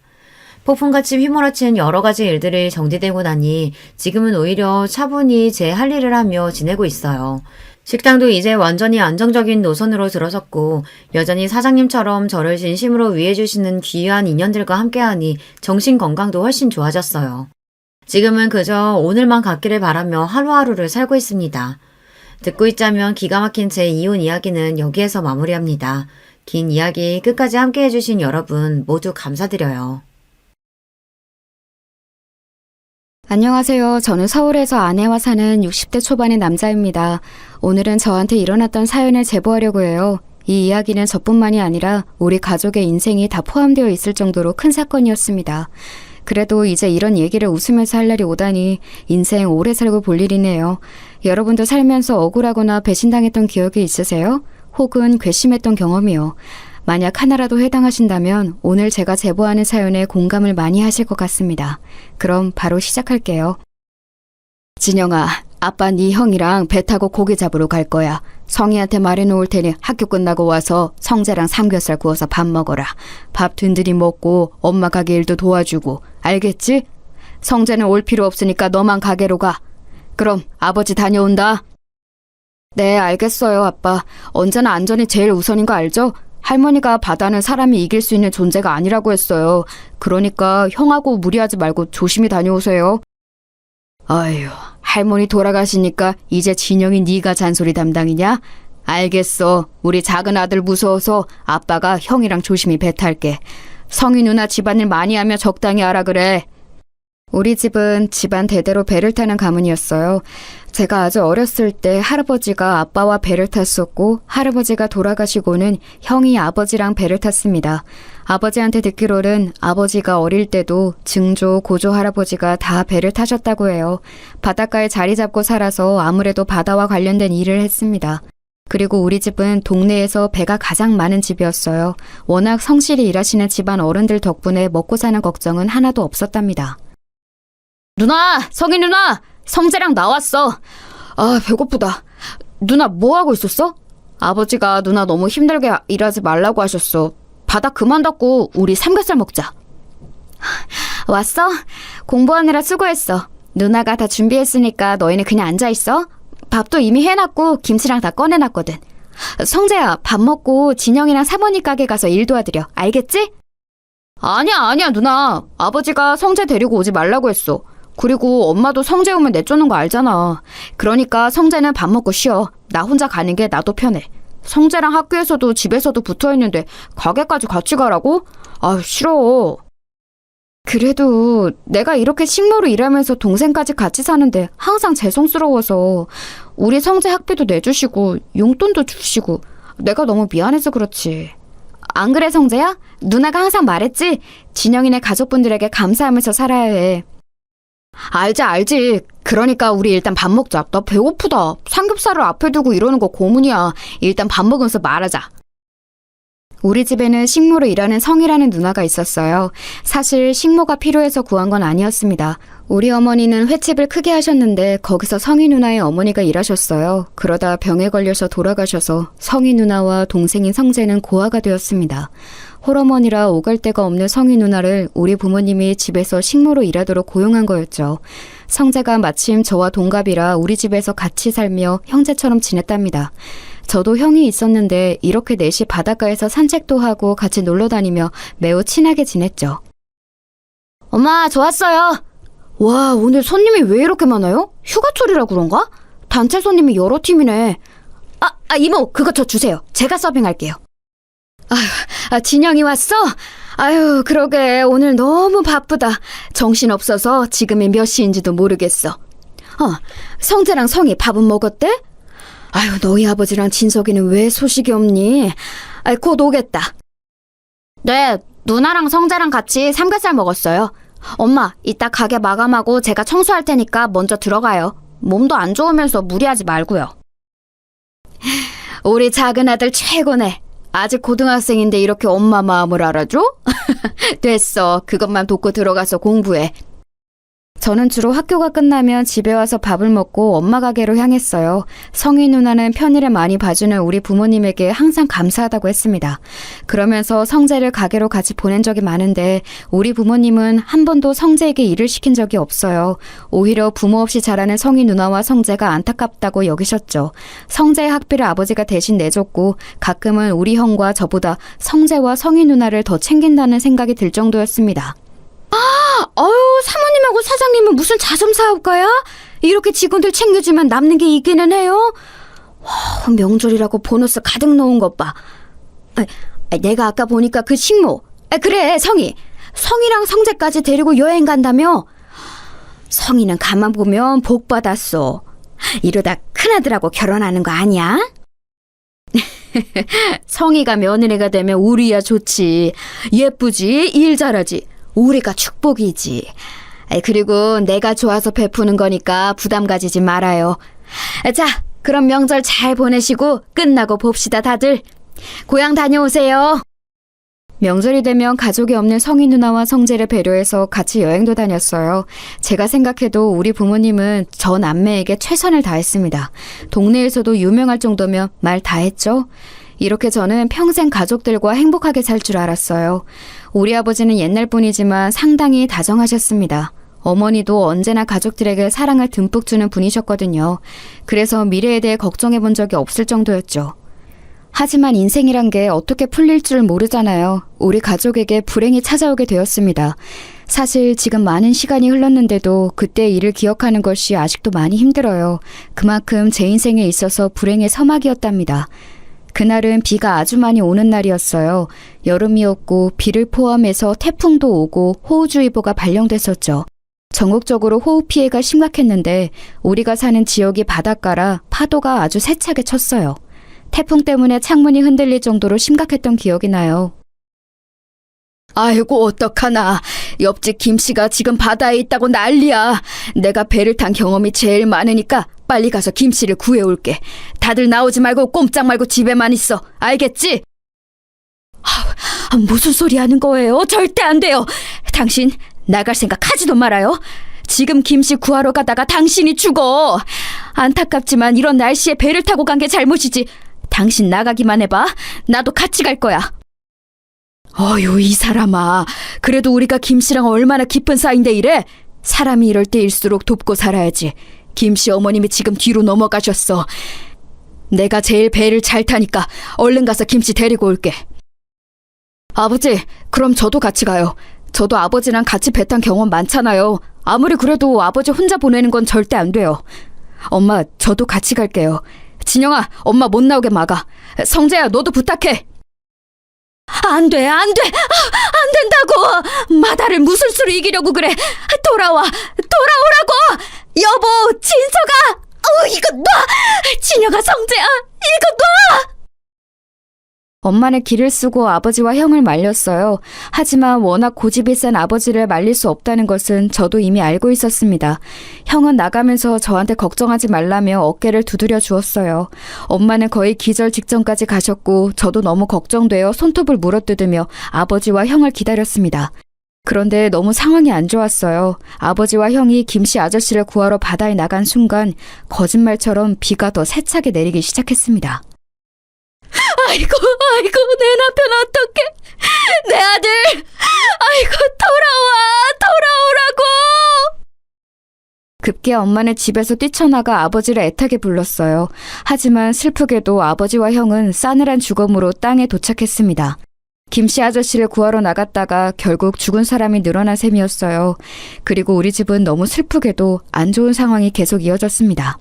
폭풍같이 휘몰아친 여러 가지 일들이 정리되고 나니 지금은 오히려 차분히 제 할 일을 하며 지내고 있어요. 식당도 이제 완전히 안정적인 노선으로 들어섰고 여전히 사장님처럼 저를 진심으로 위해주시는 귀한 인연들과 함께하니 정신건강도 훨씬 좋아졌어요. 지금은 그저 오늘만 갖기를 바라며 하루하루를 살고 있습니다. 듣고 있자면 기가 막힌 제 이혼 이야기는 여기에서 마무리합니다. 긴 이야기 끝까지 함께 해주신 여러분 모두 감사드려요. 안녕하세요. 저는 서울에서 아내와 사는 60대 초반의 남자입니다. 오늘은 저한테 일어났던 사연을 제보하려고 해요. 이 이야기는 저뿐만이 아니라 우리 가족의 인생이 다 포함되어 있을 정도로 큰 사건이었습니다. 그래도 이제 이런 얘기를 웃으면서 할 날이 오다니 인생 오래 살고 볼 일이네요. 여러분도 살면서 억울하거나 배신당했던 기억이 있으세요? 혹은 괘씸했던 경험이요. 만약 하나라도 해당하신다면 오늘 제가 제보하는 사연에 공감을 많이 하실 것 같습니다. 그럼 바로 시작할게요. 진영아, 아빠 네 형이랑 배 타고 고기 잡으러 갈 거야. 성희한테 말해놓을 테니 학교 끝나고 와서 성재랑 삼겹살 구워서 밥 먹어라. 밥 든든히 먹고 엄마 가게 일도 도와주고. 알겠지? 성재는 올 필요 없으니까 너만 가게로 가. 그럼 아버지 다녀온다. 네, 알겠어요, 아빠. 언제나 안전이 제일 우선인 거 알죠? 할머니가 바다는 사람이 이길 수 있는 존재가 아니라고 했어요. 그러니까 형하고 무리하지 말고 조심히 다녀오세요. 아휴, 할머니 돌아가시니까 이제 진영이 네가 잔소리 담당이냐? 알겠어. 우리 작은 아들 무서워서 아빠가 형이랑 조심히 배 탈게. 성희 누나 집안일 많이 하며 적당히 하라 그래. 우리 집은 집안 대대로 배를 타는 가문이었어요. 제가 아주 어렸을 때 할아버지가 아빠와 배를 탔었고 할아버지가 돌아가시고는 형이 아버지랑 배를 탔습니다. 아버지한테 듣기로는 아버지가 어릴 때도 증조, 고조 할아버지가 다 배를 타셨다고 해요. 바닷가에 자리 잡고 살아서 아무래도 바다와 관련된 일을 했습니다. 그리고 우리 집은 동네에서 배가 가장 많은 집이었어요. 워낙 성실히 일하시는 집안 어른들 덕분에 먹고 사는 걱정은 하나도 없었답니다. 누나! 성희 누나! 성재랑 나왔어. 아, 배고프다. 누나 뭐 하고 있었어? 아버지가 누나 너무 힘들게 일하지 말라고 하셨어. 바다 그만 닫고 우리 삼겹살 먹자. 왔어? 공부하느라 수고했어. 누나가 다 준비했으니까 너희는 그냥 앉아있어. 밥도 이미 해놨고 김치랑 다 꺼내놨거든. 성재야, 밥 먹고 진영이랑 사모님 가게 가서 일 도와드려. 알겠지? 아니야 누나. 아버지가 성재 데리고 오지 말라고 했어. 그리고 엄마도 성재 오면 내쫓는 거 알잖아. 그러니까 성재는 밥 먹고 쉬어. 나 혼자 가는 게 나도 편해. 성재랑 학교에서도 집에서도 붙어있는데 가게까지 같이 가라고? 아, 싫어. 그래도 내가 이렇게 식모로 일하면서 동생까지 같이 사는데 항상 죄송스러워서 우리 성재 학비도 내주시고 용돈도 주시고 내가 너무 미안해서 그렇지. 안 그래 성재야? 누나가 항상 말했지? 진영이네 가족분들에게 감사하면서 살아야 해. 알지. 그러니까 우리 일단 밥 먹자. 나 배고프다. 삼겹살을 앞에 두고 이러는 거 고문이야. 일단 밥 먹으면서 말하자. 우리 집에는 식모로 일하는 성이라는 누나가 있었어요. 사실 식모가 필요해서 구한 건 아니었습니다. 우리 어머니는 횟집을 크게 하셨는데 거기서 성희 누나의 어머니가 일하셨어요. 그러다 병에 걸려서 돌아가셔서 성희 누나와 동생인 성재는 고아가 되었습니다. 홀어머니라 오갈 데가 없는 성희 누나를 우리 부모님이 집에서 식모로 일하도록 고용한 거였죠. 성재가 마침 저와 동갑이라 우리 집에서 같이 살며 형제처럼 지냈답니다. 저도 형이 있었는데 이렇게 넷이 바닷가에서 산책도 하고 같이 놀러 다니며 매우 친하게 지냈죠. 엄마, 저 왔어요. 와, 오늘 손님이 왜 이렇게 많아요? 휴가철이라 그런가? 단체 손님이 여러 팀이네. 이모, 그거 저 주세요. 제가 서빙할게요. 진영이 왔어? 아유, 그러게. 오늘 너무 바쁘다. 정신없어서 지금이 몇 시인지도 모르겠어. 성재랑 성이 밥은 먹었대? 아유, 너희 아버지랑 진석이는 왜 소식이 없니? 곧 오겠다. 네, 누나랑 성재랑 같이 삼겹살 먹었어요. 엄마, 이따 가게 마감하고 제가 청소할 테니까 먼저 들어가요. 몸도 안 좋으면서 무리하지 말고요. 우리 작은 아들 최고네. 아직 고등학생인데 이렇게 엄마 마음을 알아줘? 됐어. 그것만 돕고 들어가서 공부해. 저는 주로 학교가 끝나면 집에 와서 밥을 먹고 엄마 가게로 향했어요. 성희 누나는 편의를 많이 봐주는 우리 부모님에게 항상 감사하다고 했습니다. 그러면서 성재를 가게로 같이 보낸 적이 많은데 우리 부모님은 한 번도 성재에게 일을 시킨 적이 없어요. 오히려 부모 없이 자라는 성희 누나와 성재가 안타깝다고 여기셨죠. 성재의 학비를 아버지가 대신 내줬고 가끔은 우리 형과 저보다 성재와 성희 누나를 더 챙긴다는 생각이 들 정도였습니다. 사모님하고 사장님은 무슨 자선사업가야? 이렇게 직원들 챙겨주면 남는 게 있기는 해요? 명절이라고 보너스 가득 넣은 것 봐. 내가 아까 보니까 그 식모. 그래, 성희랑 성재까지 데리고 여행 간다며? 성희는 가만 보면 복 받았어. 이러다 큰아들하고 결혼하는 거 아니야? 성희가 며느리가 되면 우리야 좋지. 예쁘지, 일 잘하지. 우리가 축복이지. 그리고 내가 좋아서 베푸는 거니까 부담 가지지 말아요. 자, 그럼 명절 잘 보내시고 끝나고 봅시다, 다들. 고향 다녀오세요. 명절이 되면 가족이 없는 성희 누나와 성재를 배려해서 같이 여행도 다녔어요. 제가 생각해도 우리 부모님은 저 남매에게 최선을 다했습니다. 동네에서도 유명할 정도면 말 다 했죠. 이렇게 저는 평생 가족들과 행복하게 살 줄 알았어요. 우리 아버지는 옛날 분이지만 상당히 다정하셨습니다. 어머니도 언제나 가족들에게 사랑을 듬뿍 주는 분이셨거든요. 그래서 미래에 대해 걱정해 본 적이 없을 정도였죠. 하지만 인생이란 게 어떻게 풀릴 줄 모르잖아요. 우리 가족에게 불행이 찾아오게 되었습니다. 사실 지금 많은 시간이 흘렀는데도 그때 일을 기억하는 것이 아직도 많이 힘들어요. 그만큼 제 인생에 있어서 불행의 서막이었답니다. 그날은 비가 아주 많이 오는 날이었어요. 여름이었고 비를 포함해서 태풍도 오고 호우주의보가 발령됐었죠. 전국적으로 호우 피해가 심각했는데 우리가 사는 지역이 바닷가라 파도가 아주 세차게 쳤어요. 태풍 때문에 창문이 흔들릴 정도로 심각했던 기억이 나요. 아이고 어떡하나. 옆집 김씨가 지금 바다에 있다고 난리야. 내가 배를 탄 경험이 제일 많으니까 빨리 가서 김씨를 구해올게. 다들 나오지 말고 꼼짝 말고 집에만 있어. 알겠지? 무슨 소리 하는 거예요? 절대 안 돼요. 당신 나갈 생각 하지도 말아요. 지금 김씨 구하러 가다가 당신이 죽어. 안타깝지만 이런 날씨에 배를 타고 간 게 잘못이지. 당신 나가기만 해봐. 나도 같이 갈 거야. 어휴, 이 사람아. 그래도 우리가 김씨랑 얼마나 깊은 사이인데 이래? 사람이 이럴 때일수록 돕고 살아야지. 김씨 어머님이 지금 뒤로 넘어가셨어. 내가 제일 배를 잘 타니까 얼른 가서 김씨 데리고 올게. 아버지, 그럼 저도 같이 가요. 저도 아버지랑 같이 배 탄 경험 많잖아요. 아무리 그래도 아버지 혼자 보내는 건 절대 안 돼요. 엄마, 저도 같이 갈게요. 진영아, 엄마 못 나오게 막아. 성재야, 너도 부탁해. 안 돼, 안 돼. 안 된다고. 마다를 무슨 수로 이기려고 그래. 돌아오라고. 여보, 진서가. 이거 놔. 진영아, 성재야, 이거 놔. 엄마는 기를 쓰고 아버지와 형을 말렸어요. 하지만 워낙 고집이 센 아버지를 말릴 수 없다는 것은 저도 이미 알고 있었습니다. 형은 나가면서 저한테 걱정하지 말라며 어깨를 두드려 주었어요. 엄마는 거의 기절 직전까지 가셨고 저도 너무 걱정되어 손톱을 물어뜯으며 아버지와 형을 기다렸습니다. 그런데 너무 상황이 안 좋았어요. 아버지와 형이 김씨 아저씨를 구하러 바다에 나간 순간 거짓말처럼 비가 더 세차게 내리기 시작했습니다. 아이고, 내 남편 어떡해. 내 아들. 아이고, 돌아오라고. 급기야 엄마는 집에서 뛰쳐나가 아버지를 애타게 불렀어요. 하지만 슬프게도 아버지와 형은 싸늘한 죽음으로 땅에 도착했습니다. 김씨 아저씨를 구하러 나갔다가 결국 죽은 사람이 늘어난 셈이었어요. 그리고 우리 집은 너무 슬프게도 안 좋은 상황이 계속 이어졌습니다.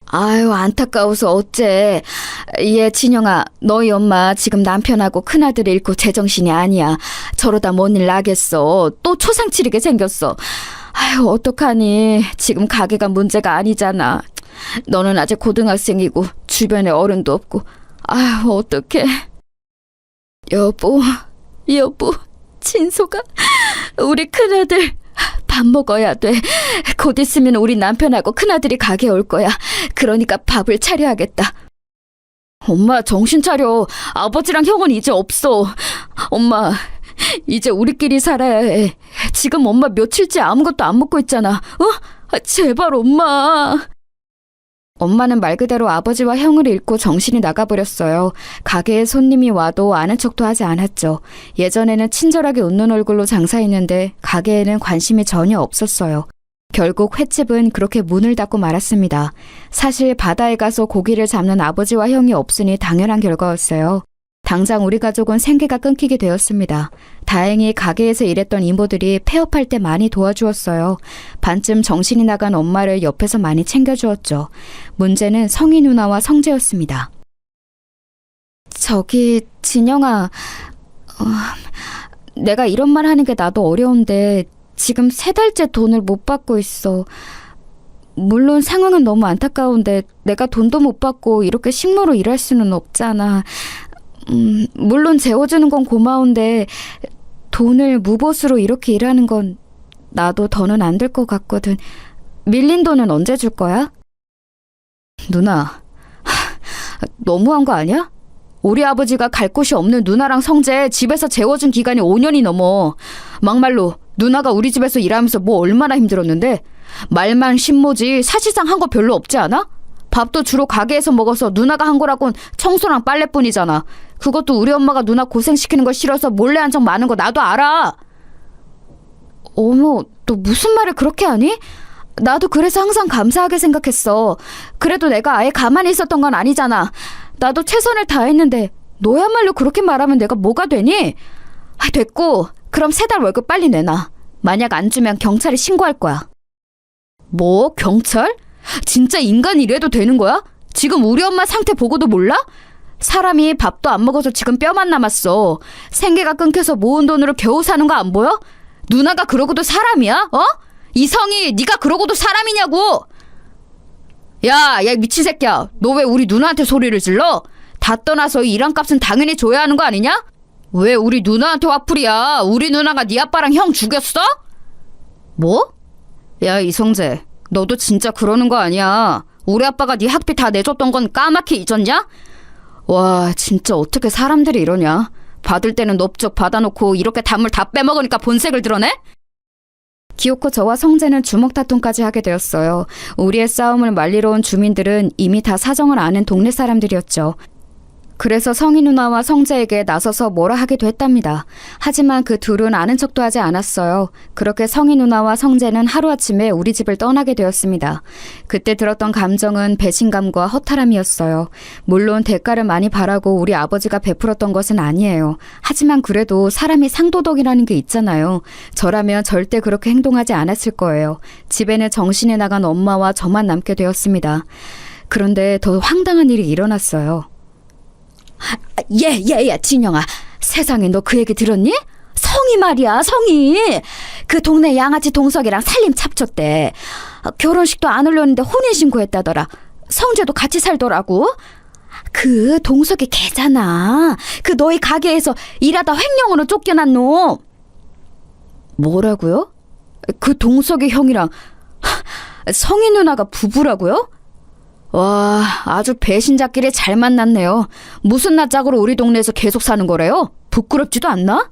아유, 안타까워서 어째. 얘 진영아, 너희 엄마 지금 남편하고 큰아들 잃고 제정신이 아니야. 저러다 뭔 일 나겠어. 또 초상치르게 생겼어. 아유, 어떡하니. 지금 가게가 문제가 아니잖아. 너는 아직 고등학생이고 주변에 어른도 없고. 아유, 어떡해. 여보, 진소가 우리 큰아들 밥 먹어야 돼. 곧 있으면 우리 남편하고 큰아들이 가게 올 거야. 그러니까 밥을 차려야겠다. 엄마, 정신 차려. 아버지랑 형은 이제 없어. 엄마, 이제 우리끼리 살아야 해. 지금 엄마 며칠째 아무것도 안 먹고 있잖아. 제발 엄마. 엄마는 말 그대로 아버지와 형을 잃고 정신이 나가버렸어요. 가게에 손님이 와도 아는 척도 하지 않았죠. 예전에는 친절하게 웃는 얼굴로 장사했는데 가게에는 관심이 전혀 없었어요. 결국 횟집은 그렇게 문을 닫고 말았습니다. 사실 바다에 가서 고기를 잡는 아버지와 형이 없으니 당연한 결과였어요. 당장 우리 가족은 생계가 끊기게 되었습니다. 다행히 가게에서 일했던 이모들이 폐업할 때 많이 도와주었어요. 반쯤 정신이 나간 엄마를 옆에서 많이 챙겨주었죠. 문제는 성희 누나와 성재였습니다. 저기 진영아, 내가 이런 말 하는 게 나도 어려운데 지금 3달째 돈을 못 받고 있어. 물론 상황은 너무 안타까운데 내가 돈도 못 받고 이렇게 식모로 일할 수는 없잖아. 물론 재워주는 건 고마운데 돈을 무보수로 이렇게 일하는 건 나도 더는 안 될 것 같거든. 밀린 돈은 언제 줄 거야? 누나, 너무한 거 아니야? 우리 아버지가 갈 곳이 없는 누나랑 성재 집에서 재워준 기간이 5년이 넘어. 막말로 누나가 우리 집에서 일하면서 뭐 얼마나 힘들었는데. 말만 신모지 사실상 한 거 별로 없지 않아? 밥도 주로 가게에서 먹어서 누나가 한 거라곤 청소랑 빨래뿐이잖아. 그것도 우리 엄마가 누나 고생시키는 거 싫어서 몰래 한 적 많은 거 나도 알아. 어머, 너 무슨 말을 그렇게 하니? 나도 그래서 항상 감사하게 생각했어. 그래도 내가 아예 가만히 있었던 건 아니잖아. 나도 최선을 다했는데 너야말로 그렇게 말하면 내가 뭐가 되니? 됐고, 그럼 3달 월급 빨리 내놔. 만약 안 주면 경찰에 신고할 거야. 뭐? 경찰? 진짜 인간이 이래도 되는 거야? 지금 우리 엄마 상태 보고도 몰라? 사람이 밥도 안 먹어서 지금 뼈만 남았어. 생계가 끊겨서 모은 돈으로 겨우 사는 거 안 보여? 누나가 그러고도 사람이야? 이성이 네가 그러고도 사람이냐고! 야, 미친 새끼야. 너 왜 우리 누나한테 소리를 질러? 다 떠나서 이 일한값은 당연히 줘야 하는 거 아니냐? 왜 우리 누나한테 화풀이야? 우리 누나가 네 아빠랑 형 죽였어? 뭐? 야, 이성재, 너도 진짜 그러는 거 아니야. 우리 아빠가 네 학비 다 내줬던 건 까맣게 잊었냐? 와, 진짜 어떻게 사람들이 이러냐. 받을 때는 넙죽 받아놓고 이렇게 단물 다 빼먹으니까 본색을 드러내? 기어코 저와 성재는 주먹 다툼까지 하게 되었어요. 우리의 싸움을 말리러 온 주민들은 이미 다 사정을 아는 동네 사람들이었죠. 그래서 성희 누나와 성재에게 나서서 뭐라 하기도 했답니다. 하지만 그 둘은 아는 척도 하지 않았어요. 그렇게 성희 누나와 성재는 하루아침에 우리 집을 떠나게 되었습니다. 그때 들었던 감정은 배신감과 허탈함이었어요. 물론 대가를 많이 바라고 우리 아버지가 베풀었던 것은 아니에요. 하지만 그래도 사람이 상도덕이라는 게 있잖아요. 저라면 절대 그렇게 행동하지 않았을 거예요. 집에는 정신이 나간 엄마와 저만 남게 되었습니다. 그런데 더 황당한 일이 일어났어요. 진영아, 세상에 너 그 얘기 들었니? 성희 말이야, 성희. 그 동네 양아치 동석이랑 살림 찹쳤대. 결혼식도 안 올렸는데 혼인신고했다더라. 성재도 같이 살더라고. 그 동석이 걔잖아. 그 너희 가게에서 일하다 횡령으로 쫓겨난 놈. 뭐라고요? 그 동석이 형이랑 성희 누나가 부부라고요? 와, 아주 배신자끼리 잘 만났네요. 무슨 낯짝으로 우리 동네에서 계속 사는 거래요? 부끄럽지도 않나?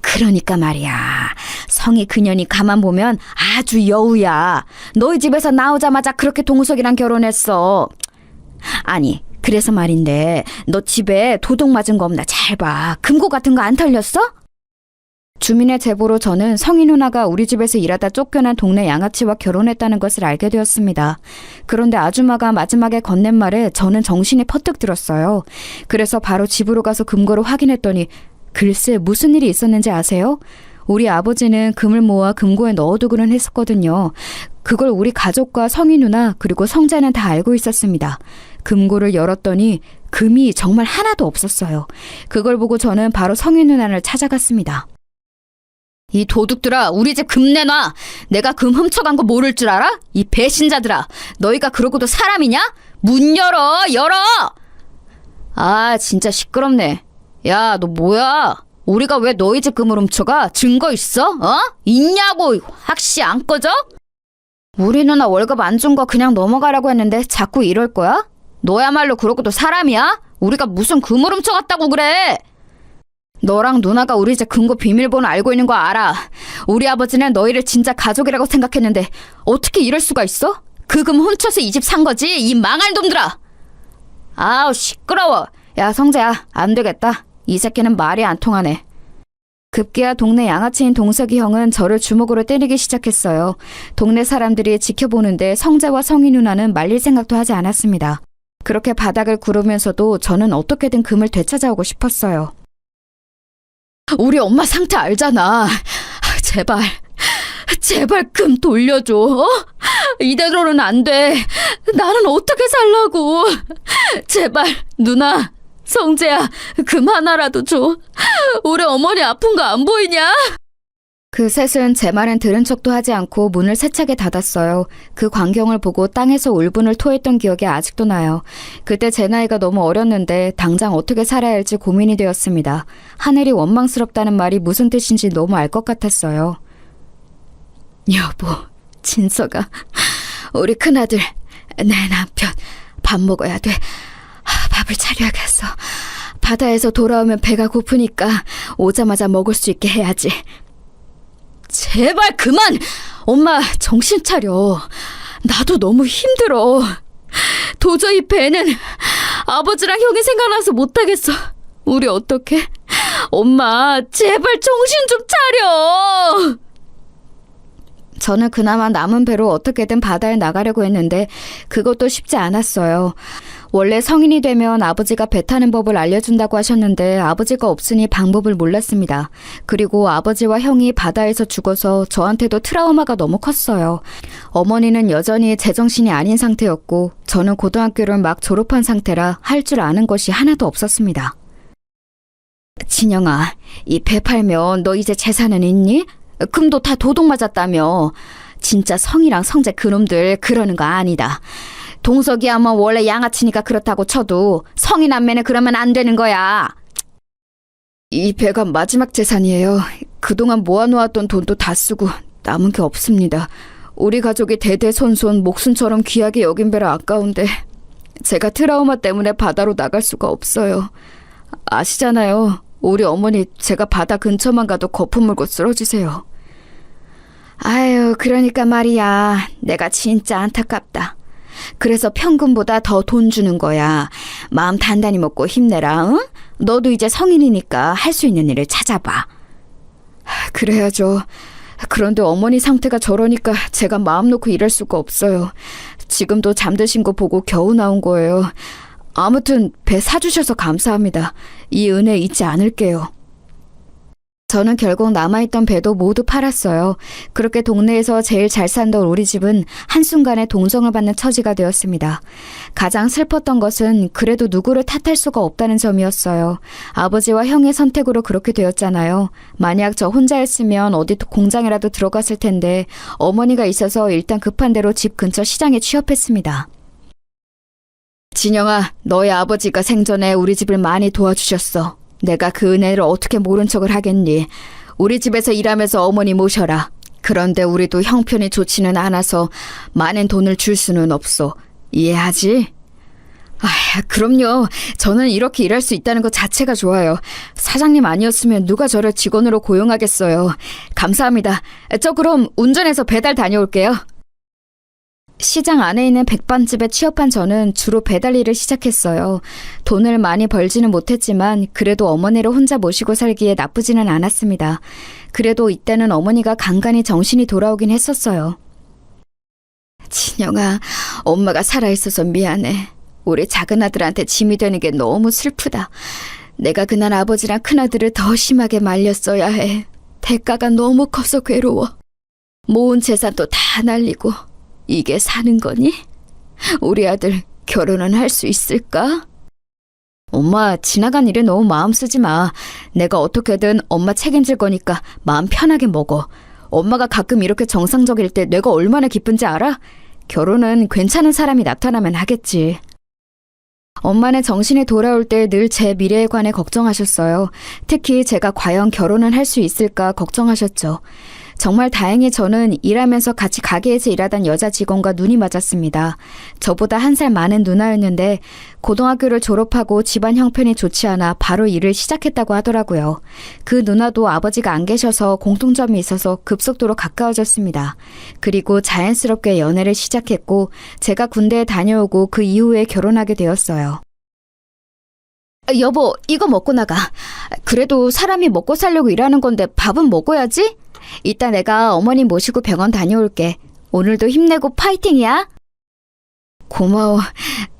그러니까 말이야. 성희 그년이 가만 보면 아주 여우야. 너희 집에서 나오자마자 그렇게 동석이랑 결혼했어. 아니, 그래서 말인데 너 집에 도둑 맞은 거 없나 잘 봐. 금고 같은 거 안 털렸어? 주민의 제보로 저는 성희 누나가 우리 집에서 일하다 쫓겨난 동네 양아치와 결혼했다는 것을 알게 되었습니다. 그런데 아줌마가 마지막에 건넨 말에 저는 정신이 퍼뜩 들었어요. 그래서 바로 집으로 가서 금고를 확인했더니 글쎄 무슨 일이 있었는지 아세요? 우리 아버지는 금을 모아 금고에 넣어두고는 했었거든요. 그걸 우리 가족과 성희 누나 그리고 성자는 다 알고 있었습니다. 금고를 열었더니 금이 정말 하나도 없었어요. 그걸 보고 저는 바로 성희 누나를 찾아갔습니다. 이 도둑들아, 우리 집 금 내놔. 내가 금 훔쳐간 거 모를 줄 알아? 이 배신자들아, 너희가 그러고도 사람이냐? 문 열어, 열어! 아, 진짜 시끄럽네. 야, 너 뭐야? 우리가 왜 너희 집 금을 훔쳐가? 증거 있어? 있냐고! 확시 안 꺼져? 우리 누나 월급 안 준 거 그냥 넘어가라고 했는데 자꾸 이럴 거야? 너야말로 그러고도 사람이야? 우리가 무슨 금을 훔쳐갔다고 그래? 너랑 누나가 우리 집 금고 비밀번호 알고 있는 거 알아. 우리 아버지는 너희를 진짜 가족이라고 생각했는데 어떻게 이럴 수가 있어? 그 금 훔쳐서 이 집 산 거지, 이 망할 놈들아! 아우, 시끄러워. 야, 성재야, 안 되겠다. 이 새끼는 말이 안 통하네. 급기야 동네 양아치인 동석이 형은 저를 주먹으로 때리기 시작했어요. 동네 사람들이 지켜보는데 성재와 성희 누나는 말릴 생각도 하지 않았습니다. 그렇게 바닥을 구르면서도 저는 어떻게든 금을 되찾아오고 싶었어요. 우리 엄마 상태 알잖아. 제발, 제발 금 돌려줘. 이대로는 안 돼. 나는 어떻게 살라고. 제발, 누나, 성재야, 금 하나라도 줘. 우리 어머니 아픈 거 안 보이냐? 그 셋은 제 말은 들은 척도 하지 않고 문을 세차게 닫았어요. 그 광경을 보고 땅에서 울분을 토했던 기억이 아직도 나요. 그때 제 나이가 너무 어렸는데 당장 어떻게 살아야 할지 고민이 되었습니다. 하늘이 원망스럽다는 말이 무슨 뜻인지 너무 알 것 같았어요. 여보, 진서가, 우리 큰아들, 내 남편, 밥 먹어야 돼. 밥을 차려야겠어. 바다에서 돌아오면 배가 고프니까 오자마자 먹을 수 있게 해야지. 제발 그만! 엄마, 정신 차려. 나도 너무 힘들어. 도저히 배는 아버지랑 형이 생각나서 못하겠어. 우리 어떡해? 엄마, 제발 정신 좀 차려! 저는 그나마 남은 배로 어떻게든 바다에 나가려고 했는데 그것도 쉽지 않았어요. 원래 성인이 되면 아버지가 배 타는 법을 알려준다고 하셨는데 아버지가 없으니 방법을 몰랐습니다. 그리고 아버지와 형이 바다에서 죽어서 저한테도 트라우마가 너무 컸어요. 어머니는 여전히 제정신이 아닌 상태였고 저는 고등학교를 막 졸업한 상태라 할 줄 아는 것이 하나도 없었습니다. 진영아, 이 배 팔면 너 이제 재산은 있니? 금도 다 도둑 맞았다며. 진짜 성이랑 성재 그놈들 그러는 거 아니다. 동석이야 뭐 원래 양아치니까 그렇다고 쳐도 성이 남매는 그러면 안 되는 거야. 이 배가 마지막 재산이에요. 그동안 모아놓았던 돈도 다 쓰고 남은 게 없습니다. 우리 가족이 대대손손 목숨처럼 귀하게 여긴 배라 아까운데 제가 트라우마 때문에 바다로 나갈 수가 없어요. 아시잖아요. 우리 어머니 제가 바다 근처만 가도 거품 물고 쓰러지세요. 아유, 그러니까 말이야. 내가 진짜 안타깝다. 그래서 평균보다 더 돈 주는 거야. 마음 단단히 먹고 힘내라. 응? 너도 이제 성인이니까 할 수 있는 일을 찾아봐. 그래야죠. 그런데 어머니 상태가 저러니까 제가 마음 놓고 일할 수가 없어요. 지금도 잠드신 거 보고 겨우 나온 거예요. 아무튼 배 사주셔서 감사합니다. 이 은혜 잊지 않을게요. 저는 결국 남아있던 배도 모두 팔았어요. 그렇게 동네에서 제일 잘 살던 우리 집은 한순간에 동정을 받는 처지가 되었습니다. 가장 슬펐던 것은 그래도 누구를 탓할 수가 없다는 점이었어요. 아버지와 형의 선택으로 그렇게 되었잖아요. 만약 저 혼자였으면 어디 공장이라도 들어갔을 텐데 어머니가 있어서 일단 급한 대로 집 근처 시장에 취업했습니다. 진영아, 너희 아버지가 생전에 우리 집을 많이 도와주셨어. 내가 그 은혜를 어떻게 모른 척을 하겠니? 우리 집에서 일하면서 어머니 모셔라. 그런데 우리도 형편이 좋지는 않아서 많은 돈을 줄 수는 없어. 이해하지? 그럼요. 저는 이렇게 일할 수 있다는 것 자체가 좋아요. 사장님 아니었으면 누가 저를 직원으로 고용하겠어요. 감사합니다. 저 그럼 운전해서 배달 다녀올게요. 시장 안에 있는 백반집에 취업한 저는 주로 배달 일을 시작했어요. 돈을 많이 벌지는 못했지만 그래도 어머니를 혼자 모시고 살기에 나쁘지는 않았습니다. 그래도 이때는 어머니가 간간히 정신이 돌아오긴 했었어요. 진영아, 엄마가 살아있어서 미안해. 우리 작은 아들한테 짐이 되는 게 너무 슬프다. 내가 그날 아버지랑 큰아들을 더 심하게 말렸어야 해. 대가가 너무 커서 괴로워. 모은 재산도 다 날리고 이게 사는 거니? 우리 아들 결혼은 할 수 있을까? 엄마, 지나간 일에 너무 마음 쓰지 마. 내가 어떻게든 엄마 책임질 거니까 마음 편하게 먹어. 엄마가 가끔 이렇게 정상적일 때 내가 얼마나 기쁜지 알아? 결혼은 괜찮은 사람이 나타나면 하겠지. 엄마는 정신이 돌아올 때 늘 제 미래에 관해 걱정하셨어요. 특히 제가 과연 결혼은 할 수 있을까 걱정하셨죠. 정말 다행히 저는 일하면서 같이 가게에서 일하던 여자 직원과 눈이 맞았습니다. 저보다 1살 많은 누나였는데 고등학교를 졸업하고 집안 형편이 좋지 않아 바로 일을 시작했다고 하더라고요. 그 누나도 아버지가 안 계셔서 공통점이 있어서 급속도로 가까워졌습니다. 그리고 자연스럽게 연애를 시작했고 제가 군대에 다녀오고 그 이후에 결혼하게 되었어요. 여보, 이거 먹고 나가. 그래도 사람이 먹고 살려고 일하는 건데 밥은 먹어야지? 이따 내가 어머니 모시고 병원 다녀올게. 오늘도 힘내고 파이팅이야. 고마워.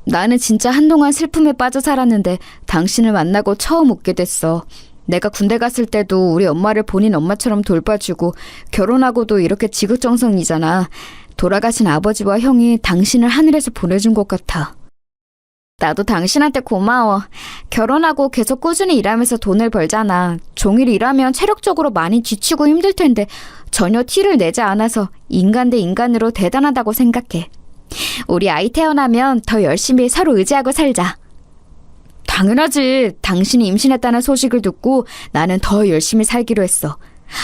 나는 진짜 한동안 슬픔에 빠져 살았는데 당신을 만나고 처음 웃게 됐어. 내가 군대 갔을 때도 우리 엄마를 본인 엄마처럼 돌봐주고 결혼하고도 이렇게 지극정성이잖아. 돌아가신 아버지와 형이 당신을 하늘에서 보내준 것 같아. 나도 당신한테 고마워. 결혼하고 계속 꾸준히 일하면서 돈을 벌잖아. 종일 일하면 체력적으로 많이 지치고 힘들 텐데 전혀 티를 내지 않아서 인간 대 인간으로 대단하다고 생각해. 우리 아이 태어나면 더 열심히 서로 의지하고 살자. 당연하지. 당신이 임신했다는 소식을 듣고 나는 더 열심히 살기로 했어.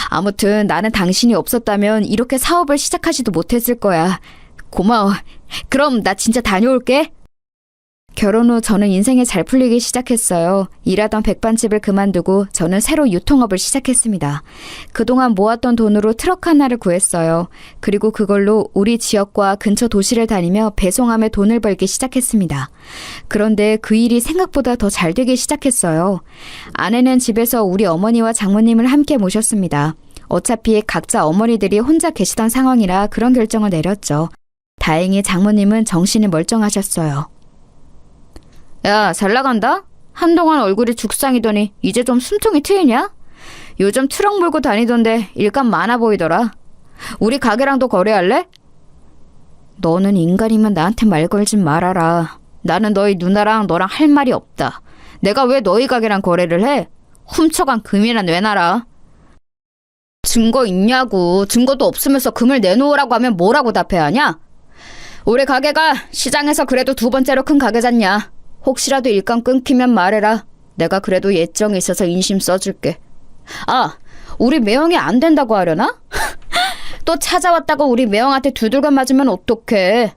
아무튼 나는 당신이 없었다면 이렇게 사업을 시작하지도 못했을 거야. 고마워. 그럼 나 진짜 다녀올게. 결혼 후 저는 인생이 잘 풀리기 시작했어요. 일하던 백반집을 그만두고 저는 새로 유통업을 시작했습니다. 그동안 모았던 돈으로 트럭 하나를 구했어요. 그리고 그걸로 우리 지역과 근처 도시를 다니며 배송하며 돈을 벌기 시작했습니다. 그런데 그 일이 생각보다 더 잘 되기 시작했어요. 아내는 집에서 우리 어머니와 장모님을 함께 모셨습니다. 어차피 각자 어머니들이 혼자 계시던 상황이라 그런 결정을 내렸죠. 다행히 장모님은 정신이 멀쩡하셨어요. 야, 잘 나간다? 한동안 얼굴이 죽상이더니 이제 좀 숨통이 트이냐? 요즘 트럭 몰고 다니던데 일감 많아 보이더라. 우리 가게랑도 거래할래? 너는 인간이면 나한테 말 걸지 말아라. 나는 너희 누나랑 너랑 할 말이 없다. 내가 왜 너희 가게랑 거래를 해? 훔쳐간 금이나 내놔라. 증거 있냐고. 증거도 없으면서 금을 내놓으라고 하면 뭐라고 답해야 하냐? 우리 가게가 시장에서 그래도 2번째로 큰 가게잖냐. 혹시라도 일감 끊기면 말해라. 내가 그래도 예정이 있어서 인심 써줄게. 아, 우리 매형이 안 된다고 하려나? 또 찾아왔다고 우리 매형한테 두들겨 맞으면 어떡해.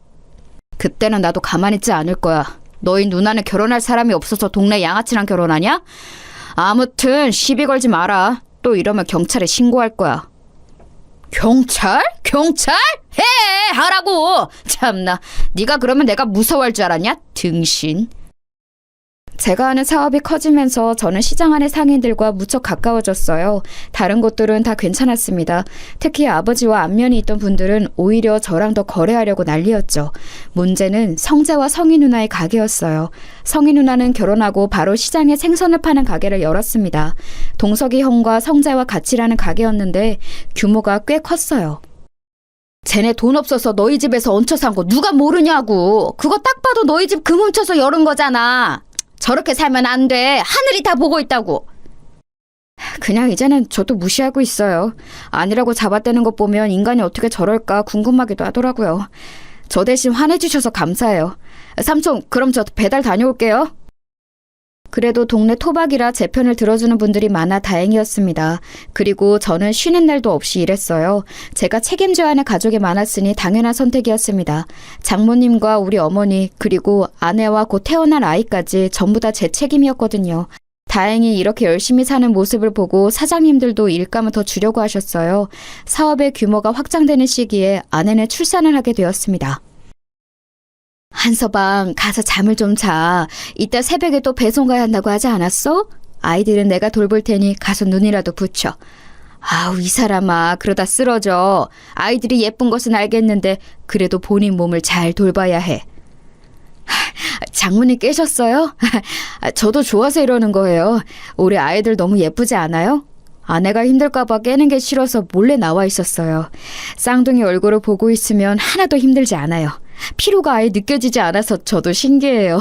그때는 나도 가만히 있지 않을 거야. 너희 누나는 결혼할 사람이 없어서 동네 양아치랑 결혼하냐? 아무튼 시비 걸지 마라. 또 이러면 경찰에 신고할 거야. 경찰? 경찰? 해! 하라고! 참나, 네가 그러면 내가 무서워할 줄 알았냐? 등신. 제가 하는 사업이 커지면서 저는 시장 안의 상인들과 무척 가까워졌어요. 다른 곳들은 다 괜찮았습니다. 특히 아버지와 안면이 있던 분들은 오히려 저랑 더 거래하려고 난리였죠. 문제는 성재와 성희 누나의 가게였어요. 성희 누나는 결혼하고 바로 시장에 생선을 파는 가게를 열었습니다. 동석이 형과 성재와 같이 일하는 가게였는데 규모가 꽤 컸어요. 쟤네 돈 없어서 너희 집에서 얹혀 산 거 누가 모르냐고. 그거 딱 봐도 너희 집 금 훔쳐서 열은 거잖아. 저렇게 살면 안 돼. 하늘이 다 보고 있다고. 그냥 이제는 저도 무시하고 있어요. 아니라고 잡아떼는 것 보면 인간이 어떻게 저럴까 궁금하기도 하더라고요. 저 대신 화내주셔서 감사해요. 삼촌, 그럼 저 배달 다녀올게요. 그래도 동네 토박이라 제 편을 들어주는 분들이 많아 다행이었습니다. 그리고 저는 쉬는 날도 없이 일했어요. 제가 책임져야 하는 가족이 많았으니 당연한 선택이었습니다. 장모님과 우리 어머니 그리고 아내와 곧 태어날 아이까지 전부 다 제 책임이었거든요. 다행히 이렇게 열심히 사는 모습을 보고 사장님들도 일감을 더 주려고 하셨어요. 사업의 규모가 확장되는 시기에 아내는 출산을 하게 되었습니다. 한서방, 가서 잠을 좀 자. 이따 새벽에 또 배송 가야 한다고 하지 않았어? 아이들은 내가 돌볼 테니 가서 눈이라도 붙여. 아우, 이 사람아, 그러다 쓰러져. 아이들이 예쁜 것은 알겠는데 그래도 본인 몸을 잘 돌봐야 해. 장모님 깨셨어요? 저도 좋아서 이러는 거예요. 우리 아이들 너무 예쁘지 않아요? 아내가 힘들까봐 깨는 게 싫어서 몰래 나와 있었어요. 쌍둥이 얼굴을 보고 있으면 하나도 힘들지 않아요. 피로가 아예 느껴지지 않아서 저도 신기해요.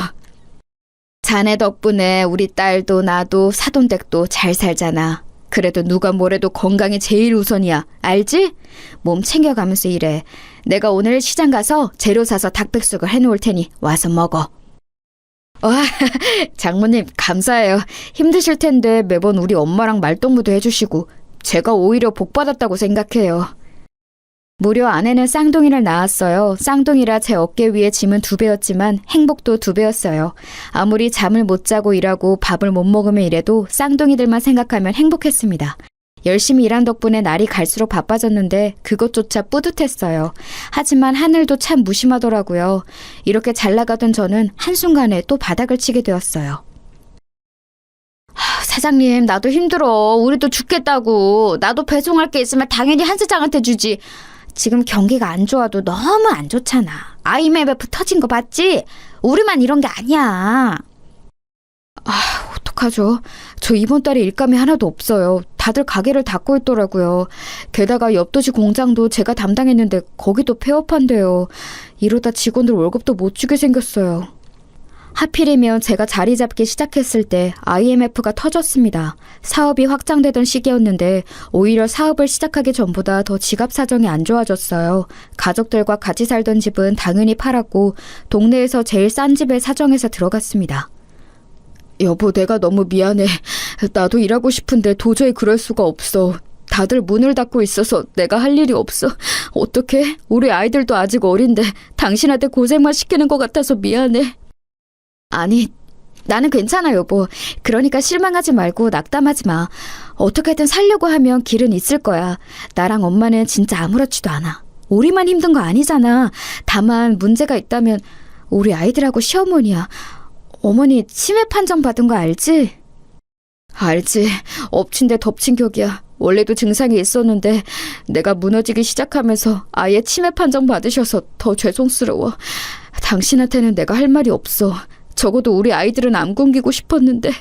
자네 덕분에 우리 딸도 나도 사돈댁도 잘 살잖아. 그래도 누가 뭐래도 건강이 제일 우선이야. 알지? 몸 챙겨가면서 일해. 내가 오늘 시장 가서 재료 사서 닭백숙을 해놓을 테니 와서 먹어. 와, 장모님 감사해요. 힘드실 텐데 매번 우리 엄마랑 말동무도 해주시고 제가 오히려 복 받았다고 생각해요. 무려 아내는 쌍둥이를 낳았어요. 쌍둥이라 제 어깨 위에 짐은 2배였지만 행복도 2배였어요. 아무리 잠을 못 자고 일하고 밥을 못 먹으며 일해도 쌍둥이들만 생각하면 행복했습니다. 열심히 일한 덕분에 날이 갈수록 바빠졌는데 그것조차 뿌듯했어요. 하지만 하늘도 참 무심하더라고요. 이렇게 잘 나가던 저는 한순간에 또 바닥을 치게 되었어요. 사장님, 나도 힘들어. 우리도 죽겠다고. 나도 배송할 게 있으면 당연히 한 사장한테 주지. 지금 경기가 안 좋아도 너무 안 좋잖아. IMF 터진 거 봤지? 우리만 이런 게 아니야. 어떡하죠? 저 이번 달에 일감이 하나도 없어요. 다들 가게를 닫고 있더라고요. 게다가 옆 도시 공장도 제가 담당했는데 거기도 폐업한대요. 이러다 직원들 월급도 못 주게 생겼어요. 하필이면 제가 자리 잡기 시작했을 때 IMF가 터졌습니다. 사업이 확장되던 시기였는데 오히려 사업을 시작하기 전보다 더 지갑 사정이 안 좋아졌어요. 가족들과 같이 살던 집은 당연히 팔았고 동네에서 제일 싼 집에 사정해서 들어갔습니다. 여보, 내가 너무 미안해. 나도 일하고 싶은데 도저히 그럴 수가 없어. 다들 문을 닫고 있어서 내가 할 일이 없어. 어떡해? 우리 아이들도 아직 어린데 당신한테 고생만 시키는 것 같아서 미안해. 아니, 나는 괜찮아, 여보. 그러니까 실망하지 말고 낙담하지 마. 어떻게든 살려고 하면 길은 있을 거야. 나랑 엄마는 진짜 아무렇지도 않아. 우리만 힘든 거 아니잖아. 다만 문제가 있다면 우리 아이들하고 시어머니야. 어머니 치매 판정 받은 거 알지? 알지. 엎친 데 덮친 격이야. 원래도 증상이 있었는데 내가 무너지기 시작하면서 아예 치매 판정 받으셔서 더 죄송스러워. 당신한테는 내가 할 말이 없어. 적어도 우리 아이들은 안 굶기고 싶었는데.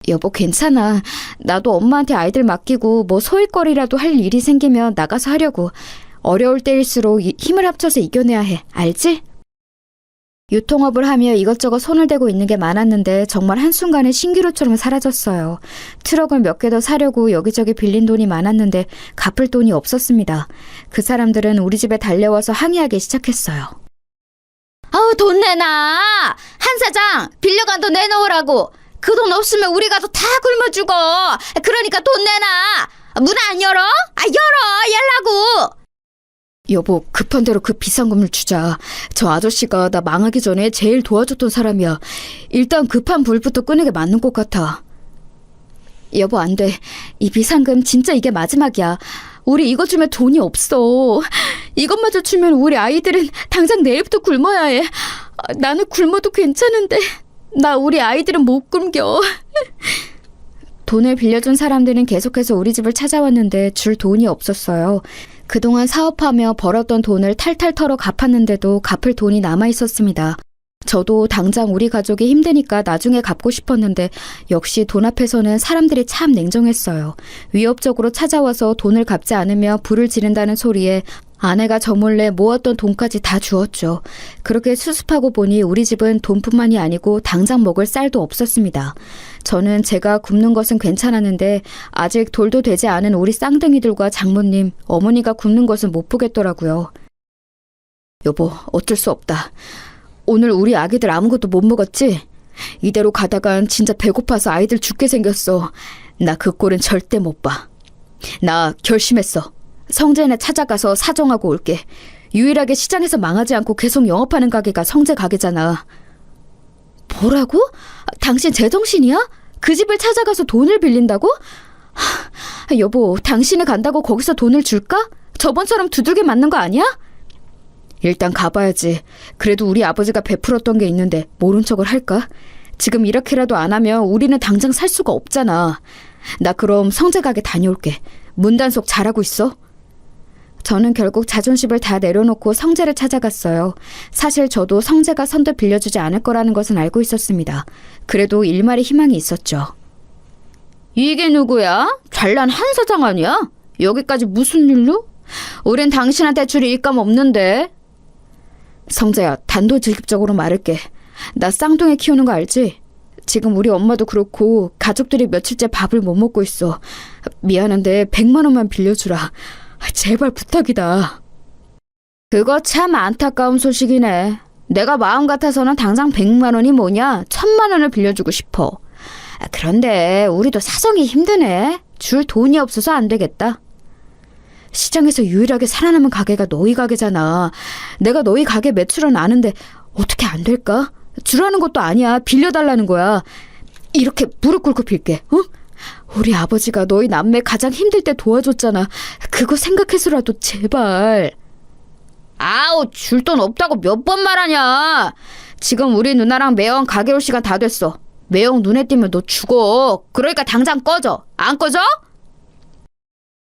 여보, 괜찮아. 나도 엄마한테 아이들 맡기고 뭐 소일거리라도 할 일이 생기면 나가서 하려고. 어려울 때일수록 힘을 합쳐서 이겨내야 해. 알지? 유통업을 하며 이것저것 손을 대고 있는 게 많았는데 정말 한순간에 신기루처럼 사라졌어요. 트럭을 몇 개 더 사려고 여기저기 빌린 돈이 많았는데 갚을 돈이 없었습니다. 그 사람들은 우리 집에 달려와서 항의하기 시작했어요. 아우, 돈 내놔! 한 사장! 빌려간 돈 내놓으라고! 그 돈 없으면 우리 가서 다 굶어 죽어! 그러니까 돈 내놔! 문 안 열어? 열어! 열라고! 여보, 급한 대로 그 비싼 건물 주자. 저 아저씨가 나 망하기 전에 제일 도와줬던 사람이야. 일단 급한 불부터 끄는 게 맞는 것 같아. 여보, 안 돼. 이 비상금 진짜 이게 마지막이야. 우리 이거 주면 돈이 없어. 이것마저 주면 우리 아이들은 당장 내일부터 굶어야 해. 나는 굶어도 괜찮은데 나 우리 아이들은 못 굶겨. 돈을 빌려준 사람들은 계속해서 우리 집을 찾아왔는데 줄 돈이 없었어요. 그동안 사업하며 벌었던 돈을 탈탈 털어 갚았는데도 갚을 돈이 남아 있었습니다. 저도 당장 우리 가족이 힘드니까 나중에 갚고 싶었는데 역시 돈 앞에서는 사람들이 참 냉정했어요. 위협적으로 찾아와서 돈을 갚지 않으면 불을 지른다는 소리에 아내가 저 몰래 모았던 돈까지 다 주었죠. 그렇게 수습하고 보니 우리 집은 돈뿐만이 아니고 당장 먹을 쌀도 없었습니다. 저는 제가 굶는 것은 괜찮았는데 아직 돌도 되지 않은 우리 쌍둥이들과 장모님, 어머니가 굶는 것은 못 보겠더라고요. 여보, 어쩔 수 없다. 오늘 우리 아기들 아무것도 못 먹었지? 이대로 가다간 진짜 배고파서 아이들 죽게 생겼어. 나 그 꼴은 절대 못 봐. 나 결심했어. 성재네 찾아가서 사정하고 올게. 유일하게 시장에서 망하지 않고 계속 영업하는 가게가 성재 가게잖아. 뭐라고? 당신 제정신이야? 그 집을 찾아가서 돈을 빌린다고? 여보, 당신이 간다고 거기서 돈을 줄까? 저번처럼 두들겨 맞는 거 아니야? 일단 가봐야지. 그래도 우리 아버지가 베풀었던 게 있는데 모른 척을 할까? 지금 이렇게라도 안 하면 우리는 당장 살 수가 없잖아. 나 그럼 성재 가게 다녀올게. 문단속 잘하고 있어? 저는 결국 자존심을 다 내려놓고 성재를 찾아갔어요. 사실 저도 성재가 선뜻 빌려주지 않을 거라는 것은 알고 있었습니다. 그래도 일말의 희망이 있었죠. 이게 누구야? 잘난 한 사장 아니야? 여기까지 무슨 일로? 우린 당신한테 줄 일감 없는데. 성재야, 단도직입적으로 말할게. 나 쌍둥이 키우는 거 알지? 지금 우리 엄마도 그렇고 가족들이 며칠째 밥을 못 먹고 있어. 미안한데 100만 원만 빌려주라. 제발 부탁이다. 그거 참 안타까운 소식이네. 내가 마음 같아서는 당장 100만 원이 뭐냐? 1000만 원을 빌려주고 싶어. 그런데 우리도 사정이 힘드네. 줄 돈이 없어서 안 되겠다. 시장에서 유일하게 살아남은 가게가 너희 가게잖아. 내가 너희 가게 매출은 아는데 어떻게 안 될까? 주라는 것도 아니야. 빌려달라는 거야. 이렇게 무릎 꿇고 빌게. 어? 우리 아버지가 너희 남매 가장 힘들 때 도와줬잖아. 그거 생각해서라도 제발. 아우, 줄 돈 없다고 몇 번 말하냐. 지금 우리 누나랑 매형 가게 올 시간 다 됐어. 매형 눈에 띄면 너 죽어. 그러니까 당장 꺼져. 안 꺼져?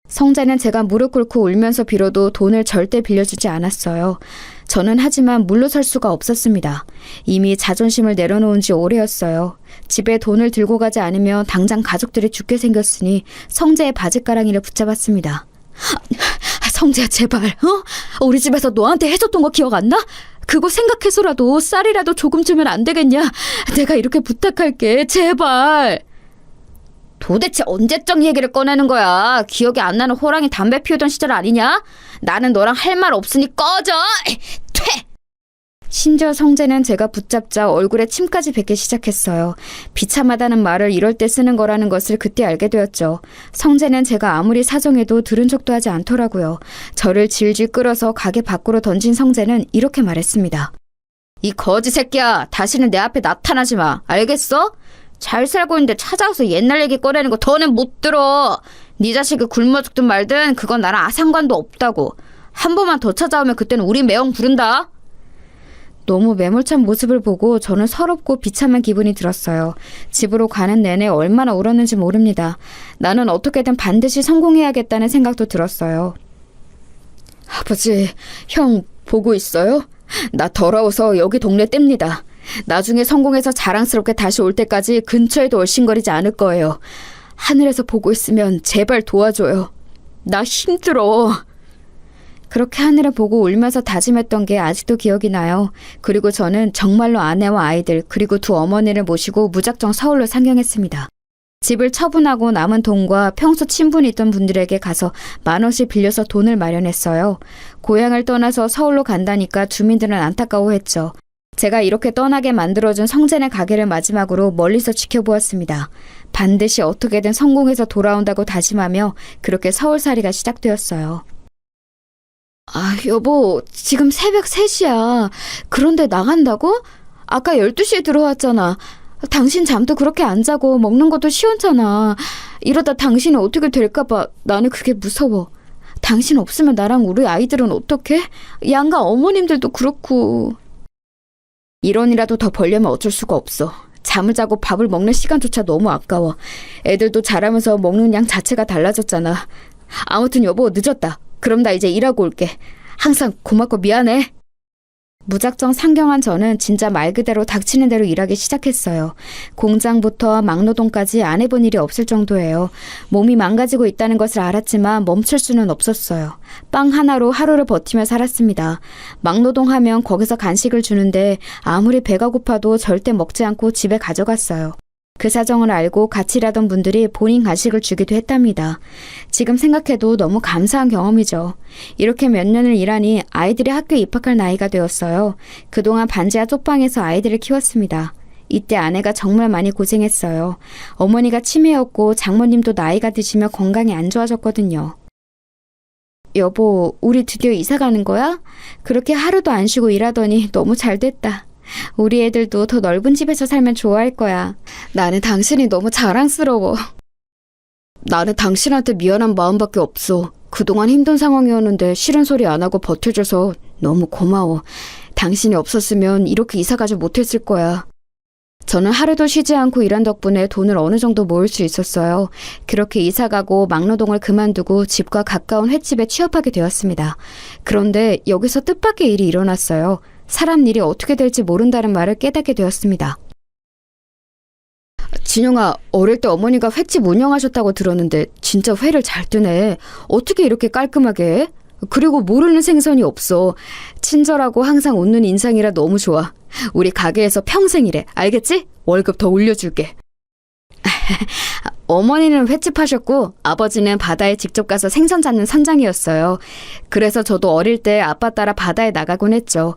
성재는 제가 무릎 꿇고 울면서 빌어도 돈을 절대 빌려주지 않았어요. 저는 하지만 물러설 수가 없었습니다. 이미 자존심을 내려놓은 지 오래였어요. 집에 돈을 들고 가지 않으면 당장 가족들이 죽게 생겼으니 성재의 바지가랑이를 붙잡았습니다. 성재야, 제발, 우리 집에서 너한테 해줬던 거 기억 안 나? 그거 생각해서라도 쌀이라도 조금 주면 안 되겠냐? 내가 이렇게 부탁할게, 제발. 도대체 언제적 얘기를 꺼내는 거야? 기억이 안 나는 호랑이 담배 피우던 시절 아니냐? 나는 너랑 할 말 없으니 꺼져! 퇴! 심지어 성재는 제가 붙잡자 얼굴에 침까지 뱉기 시작했어요. 비참하다는 말을 이럴 때 쓰는 거라는 것을 그때 알게 되었죠. 성재는 제가 아무리 사정해도 들은 척도 하지 않더라고요. 저를 질질 끌어서 가게 밖으로 던진 성재는 이렇게 말했습니다. 이 거지 새끼야, 다시는 내 앞에 나타나지 마. 알겠어? 잘 살고 있는데 찾아와서 옛날 얘기 꺼내는 거 더는 못 들어. 네 자식이 굶어 죽든 말든 그건 나랑 아상관도 없다고. 한 번만 더 찾아오면 그때는 우리 매형 부른다. 너무 매몰찬 모습을 보고 저는 서럽고 비참한 기분이 들었어요. 집으로 가는 내내 얼마나 울었는지 모릅니다. 나는 어떻게든 반드시 성공해야겠다는 생각도 들었어요. 아버지, 형 보고 있어요? 나 더러워서 여기 동네 뗍니다. 나중에 성공해서 자랑스럽게 다시 올 때까지 근처에도 얼씬거리지 않을 거예요. 하늘에서 보고 있으면 제발 도와줘요. 나 힘들어. 그렇게 하늘을 보고 울면서 다짐했던 게 아직도 기억이 나요. 그리고 저는 정말로 아내와 아이들 그리고 두 어머니를 모시고 무작정 서울로 상경했습니다. 집을 처분하고 남은 돈과 평소 친분이 있던 분들에게 가서 10,000원씩 빌려서 돈을 마련했어요. 고향을 떠나서 서울로 간다니까 주민들은 안타까워했죠. 제가 이렇게 떠나게 만들어준 성재네 가게를 마지막으로 멀리서 지켜보았습니다. 반드시 어떻게든 성공해서 돌아온다고 다짐하며 그렇게 서울살이가 시작되었어요. 아, 여보, 지금 새벽 3시야. 그런데 나간다고? 아까 12시에 들어왔잖아. 당신 잠도 그렇게 안 자고 먹는 것도 시원찮아. 이러다 당신이 어떻게 될까봐 나는 그게 무서워. 당신 없으면 나랑 우리 아이들은 어떡해? 양가 어머님들도 그렇고. 1원이라도 더 벌려면 어쩔 수가 없어. 잠을 자고 밥을 먹는 시간조차 너무 아까워. 애들도 자라면서 먹는 양 자체가 달라졌잖아. 아무튼 여보, 늦었다. 그럼 나 이제 일하고 올게. 항상 고맙고 미안해. 무작정 상경한 저는 진짜 말 그대로 닥치는 대로 일하기 시작했어요. 공장부터 막노동까지 안 해본 일이 없을 정도예요. 몸이 망가지고 있다는 것을 알았지만 멈출 수는 없었어요. 빵 하나로 하루를 버티며 살았습니다. 막노동하면 거기서 간식을 주는데 아무리 배가 고파도 절대 먹지 않고 집에 가져갔어요. 그 사정을 알고 같이 일하던 분들이 본인 간식을 주기도 했답니다. 지금 생각해도 너무 감사한 경험이죠. 이렇게 몇 년을 일하니 아이들이 학교에 입학할 나이가 되었어요. 그동안 반지하 쪽방에서 아이들을 키웠습니다. 이때 아내가 정말 많이 고생했어요. 어머니가 치매였고 장모님도 나이가 드시며 건강이 안 좋아졌거든요. 여보, 우리 드디어 이사 가는 거야? 그렇게 하루도 안 쉬고 일하더니 너무 잘 됐다. 우리 애들도 더 넓은 집에서 살면 좋아할 거야. 나는 당신이 너무 자랑스러워. 나는 당신한테 미안한 마음밖에 없어. 그동안 힘든 상황이었는데 싫은 소리 안 하고 버텨줘서 너무 고마워. 당신이 없었으면 이렇게 이사 가지 못했을 거야. 저는 하루도 쉬지 않고 일한 덕분에 돈을 어느 정도 모을 수 있었어요. 그렇게 이사 가고 막노동을 그만두고 집과 가까운 횟집에 취업하게 되었습니다. 그런데 여기서 뜻밖의 일이 일어났어요. 사람 일이 어떻게 될지 모른다는 말을 깨닫게 되었습니다. 진영아, 어릴 때 어머니가 횟집 운영하셨다고 들었는데 진짜 회를 잘 뜨네. 어떻게 이렇게 깔끔하게 해? 그리고 모르는 생선이 없어. 친절하고 항상 웃는 인상이라 너무 좋아. 우리 가게에서 평생이래. 알겠지? 월급 더 올려줄게. 어머니는 횟집 하셨고 아버지는 바다에 직접 가서 생선 잡는 선장이었어요. 그래서 저도 어릴 때 아빠 따라 바다에 나가곤 했죠.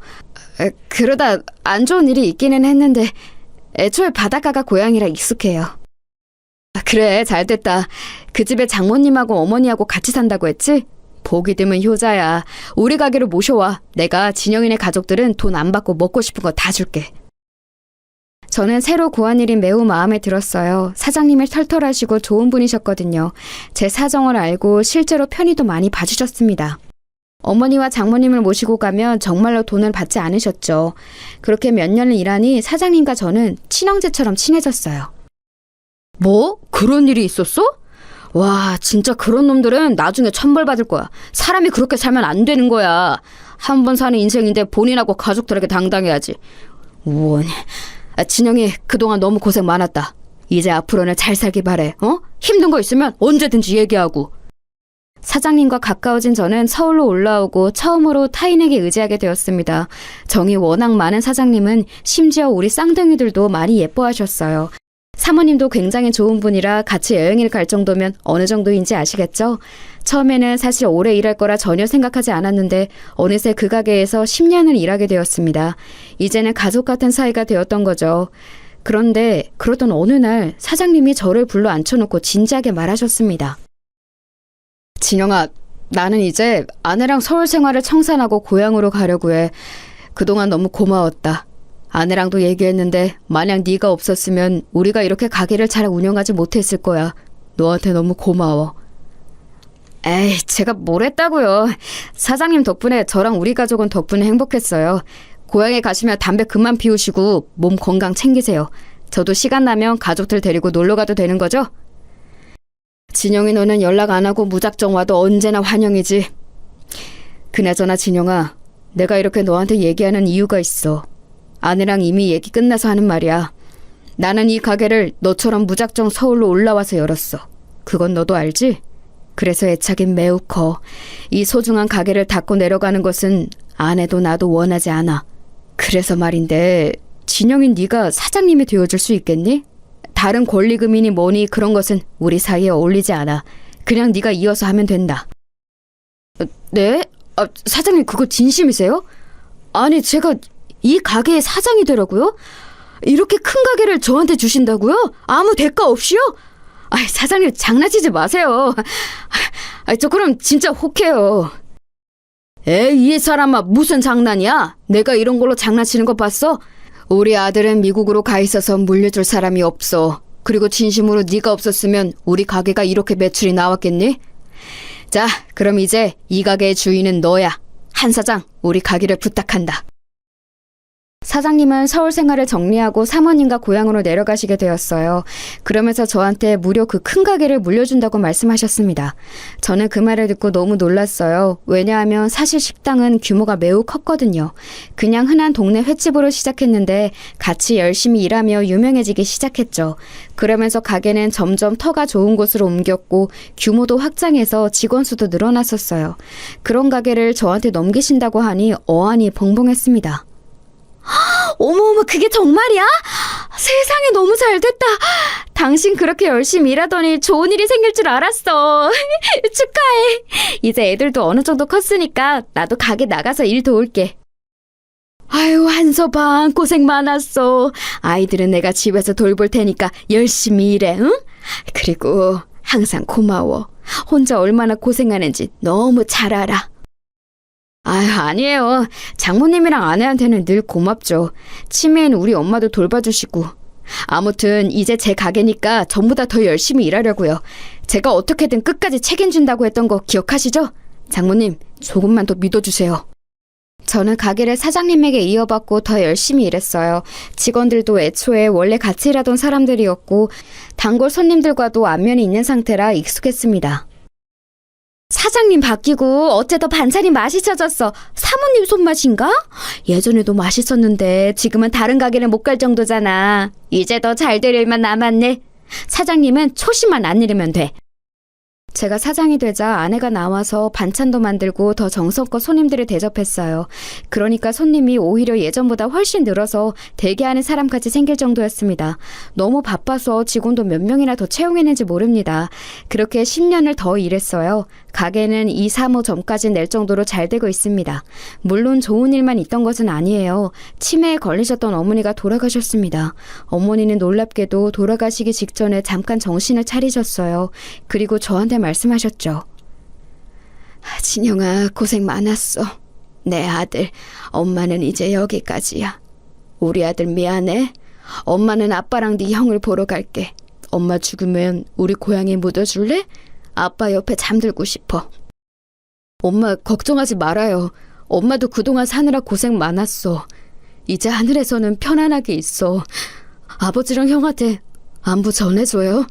그러다 안 좋은 일이 있기는 했는데 애초에 바닷가가 고향이라 익숙해요. 그래, 잘됐다. 그 집에 장모님하고 어머니하고 같이 산다고 했지? 보기 드문 효자야. 우리 가게로 모셔와. 내가 진영이네 가족들은 돈 안 받고 먹고 싶은 거 다 줄게. 저는 새로 구한 일이 매우 마음에 들었어요. 사장님이 털털하시고 좋은 분이셨거든요. 제 사정을 알고 실제로 편의도 많이 봐주셨습니다. 어머니와 장모님을 모시고 가면 정말로 돈을 받지 않으셨죠. 그렇게 몇 년을 일하니 사장님과 저는 친형제처럼 친해졌어요. 뭐? 그런 일이 있었어? 와, 진짜 그런 놈들은 나중에 천벌 받을 거야. 사람이 그렇게 살면 안 되는 거야. 한 번 사는 인생인데 본인하고 가족들에게 당당해야지. 우원. 진영이 그동안 너무 고생 많았다. 이제 앞으로는 잘 살기 바래. 힘든 거 있으면 언제든지 얘기하고. 사장님과 가까워진 저는 서울로 올라오고 처음으로 타인에게 의지하게 되었습니다. 정이 워낙 많은 사장님은 심지어 우리 쌍둥이들도 많이 예뻐하셨어요. 사모님도 굉장히 좋은 분이라 같이 여행을 갈 정도면 어느 정도인지 아시겠죠? 처음에는 사실 오래 일할 거라 전혀 생각하지 않았는데 어느새 그 가게에서 10년을 일하게 되었습니다. 이제는 가족 같은 사이가 되었던 거죠. 그런데 그러던 어느 날 사장님이 저를 불러 앉혀놓고 진지하게 말하셨습니다. 진영아, 나는 이제 아내랑 서울 생활을 청산하고 고향으로 가려고 해. 그동안 너무 고마웠다. 아내랑도 얘기했는데 만약 네가 없었으면 우리가 이렇게 가게를 잘 운영하지 못했을 거야. 너한테 너무 고마워. 에이, 제가 뭘 했다고요. 사장님 덕분에 저랑 우리 가족은 덕분에 행복했어요. 고향에 가시면 담배 그만 피우시고 몸 건강 챙기세요. 저도 시간 나면 가족들 데리고 놀러 가도 되는 거죠? 진영이 너는 연락 안 하고 무작정 와도 언제나 환영이지. 그나저나 진영아, 내가 이렇게 너한테 얘기하는 이유가 있어. 아내랑 이미 얘기 끝나서 하는 말이야. 나는 이 가게를 너처럼 무작정 서울로 올라와서 열었어. 그건 너도 알지? 그래서 애착이 매우 커. 이 소중한 가게를 닫고 내려가는 것은 아내도 나도 원하지 않아. 그래서 말인데 진영인 네가 사장님이 되어줄 수 있겠니? 다른 권리금이니 뭐니 그런 것은 우리 사이에 어울리지 않아. 그냥 네가 이어서 하면 된다. 네? 사장님 그거 진심이세요? 아니 제가 이 가게의 사장이 되라고요? 이렇게 큰 가게를 저한테 주신다고요? 아무 대가 없이요? 사장님 장난치지 마세요. 저 그럼 진짜 혹해요. 에이, 이 사람아 무슨 장난이야? 내가 이런 걸로 장난치는 거 봤어? 우리 아들은 미국으로 가 있어서 물려줄 사람이 없어. 그리고 진심으로 네가 없었으면 우리 가게가 이렇게 매출이 나왔겠니? 자, 그럼 이제 이 가게의 주인은 너야. 한 사장, 우리 가게를 부탁한다. 사장님은 서울 생활을 정리하고 사모님과 고향으로 내려가시게 되었어요. 그러면서 저한테 무려 그 큰 가게를 물려준다고 말씀하셨습니다. 저는 그 말을 듣고 너무 놀랐어요. 왜냐하면 사실 식당은 규모가 매우 컸거든요. 그냥 흔한 동네 횟집으로 시작했는데 같이 열심히 일하며 유명해지기 시작했죠. 그러면서 가게는 점점 터가 좋은 곳으로 옮겼고 규모도 확장해서 직원 수도 늘어났었어요. 그런 가게를 저한테 넘기신다고 하니 어안이 벙벙했습니다. 어머어머, 그게 정말이야? 세상에 너무 잘됐다. 당신 그렇게 열심히 일하더니 좋은 일이 생길 줄 알았어. 축하해. 이제 애들도 어느 정도 컸으니까 나도 가게 나가서 일 도울게. 아유, 한서방 고생 많았어. 아이들은 내가 집에서 돌볼 테니까 열심히 일해, 응? 그리고 항상 고마워. 혼자 얼마나 고생하는지 너무 잘 알아. 아니에요. 장모님이랑 아내한테는 늘 고맙죠. 치매인 우리 엄마도 돌봐주시고. 아무튼 이제 제 가게니까 전보다 더 열심히 일하려고요. 제가 어떻게든 끝까지 책임진다고 했던 거 기억하시죠? 장모님, 조금만 더 믿어주세요. 저는 가게를 사장님에게 이어받고 더 열심히 일했어요. 직원들도 애초에 원래 같이 일하던 사람들이었고 단골 손님들과도 안면이 있는 상태라 익숙했습니다. 사장님 바뀌고 어째더 반찬이 맛있어졌어. 사모님 손맛인가? 예전에도 맛있었는데 지금은 다른 가게를 못 갈 정도잖아. 이제 더 잘 될 일만 남았네. 사장님은 초심만 안 잃으면 돼. 제가 사장이 되자 아내가 나와서 반찬도 만들고 더 정성껏 손님들을 대접했어요. 그러니까 손님이 오히려 예전보다 훨씬 늘어서 대기하는 사람까지 생길 정도였습니다. 너무 바빠서 직원도 몇 명이나 더 채용했는지 모릅니다. 그렇게 10년을 더 일했어요. 가게는 2, 3호 점까지 낼 정도로 잘 되고 있습니다. 물론 좋은 일만 있던 것은 아니에요. 치매에 걸리셨던 어머니가 돌아가셨습니다. 어머니는 놀랍게도 돌아가시기 직전에 잠깐 정신을 차리셨어요. 그리고 저한테 말씀하셨죠. 진영아, 고생 많았어. 내 아들, 엄마는 이제 여기까지야. 우리 아들 미안해. 엄마는 아빠랑 네 형을 보러 갈게. 엄마 죽으면 우리 고향에 묻어줄래? 아빠 옆에 잠들고 싶어. 엄마 걱정하지 말아요. 엄마도 그동안 사느라 고생 많았어. 이제 하늘에서는 편안하게 있어. 아버지랑 형한테 안부 전해줘요.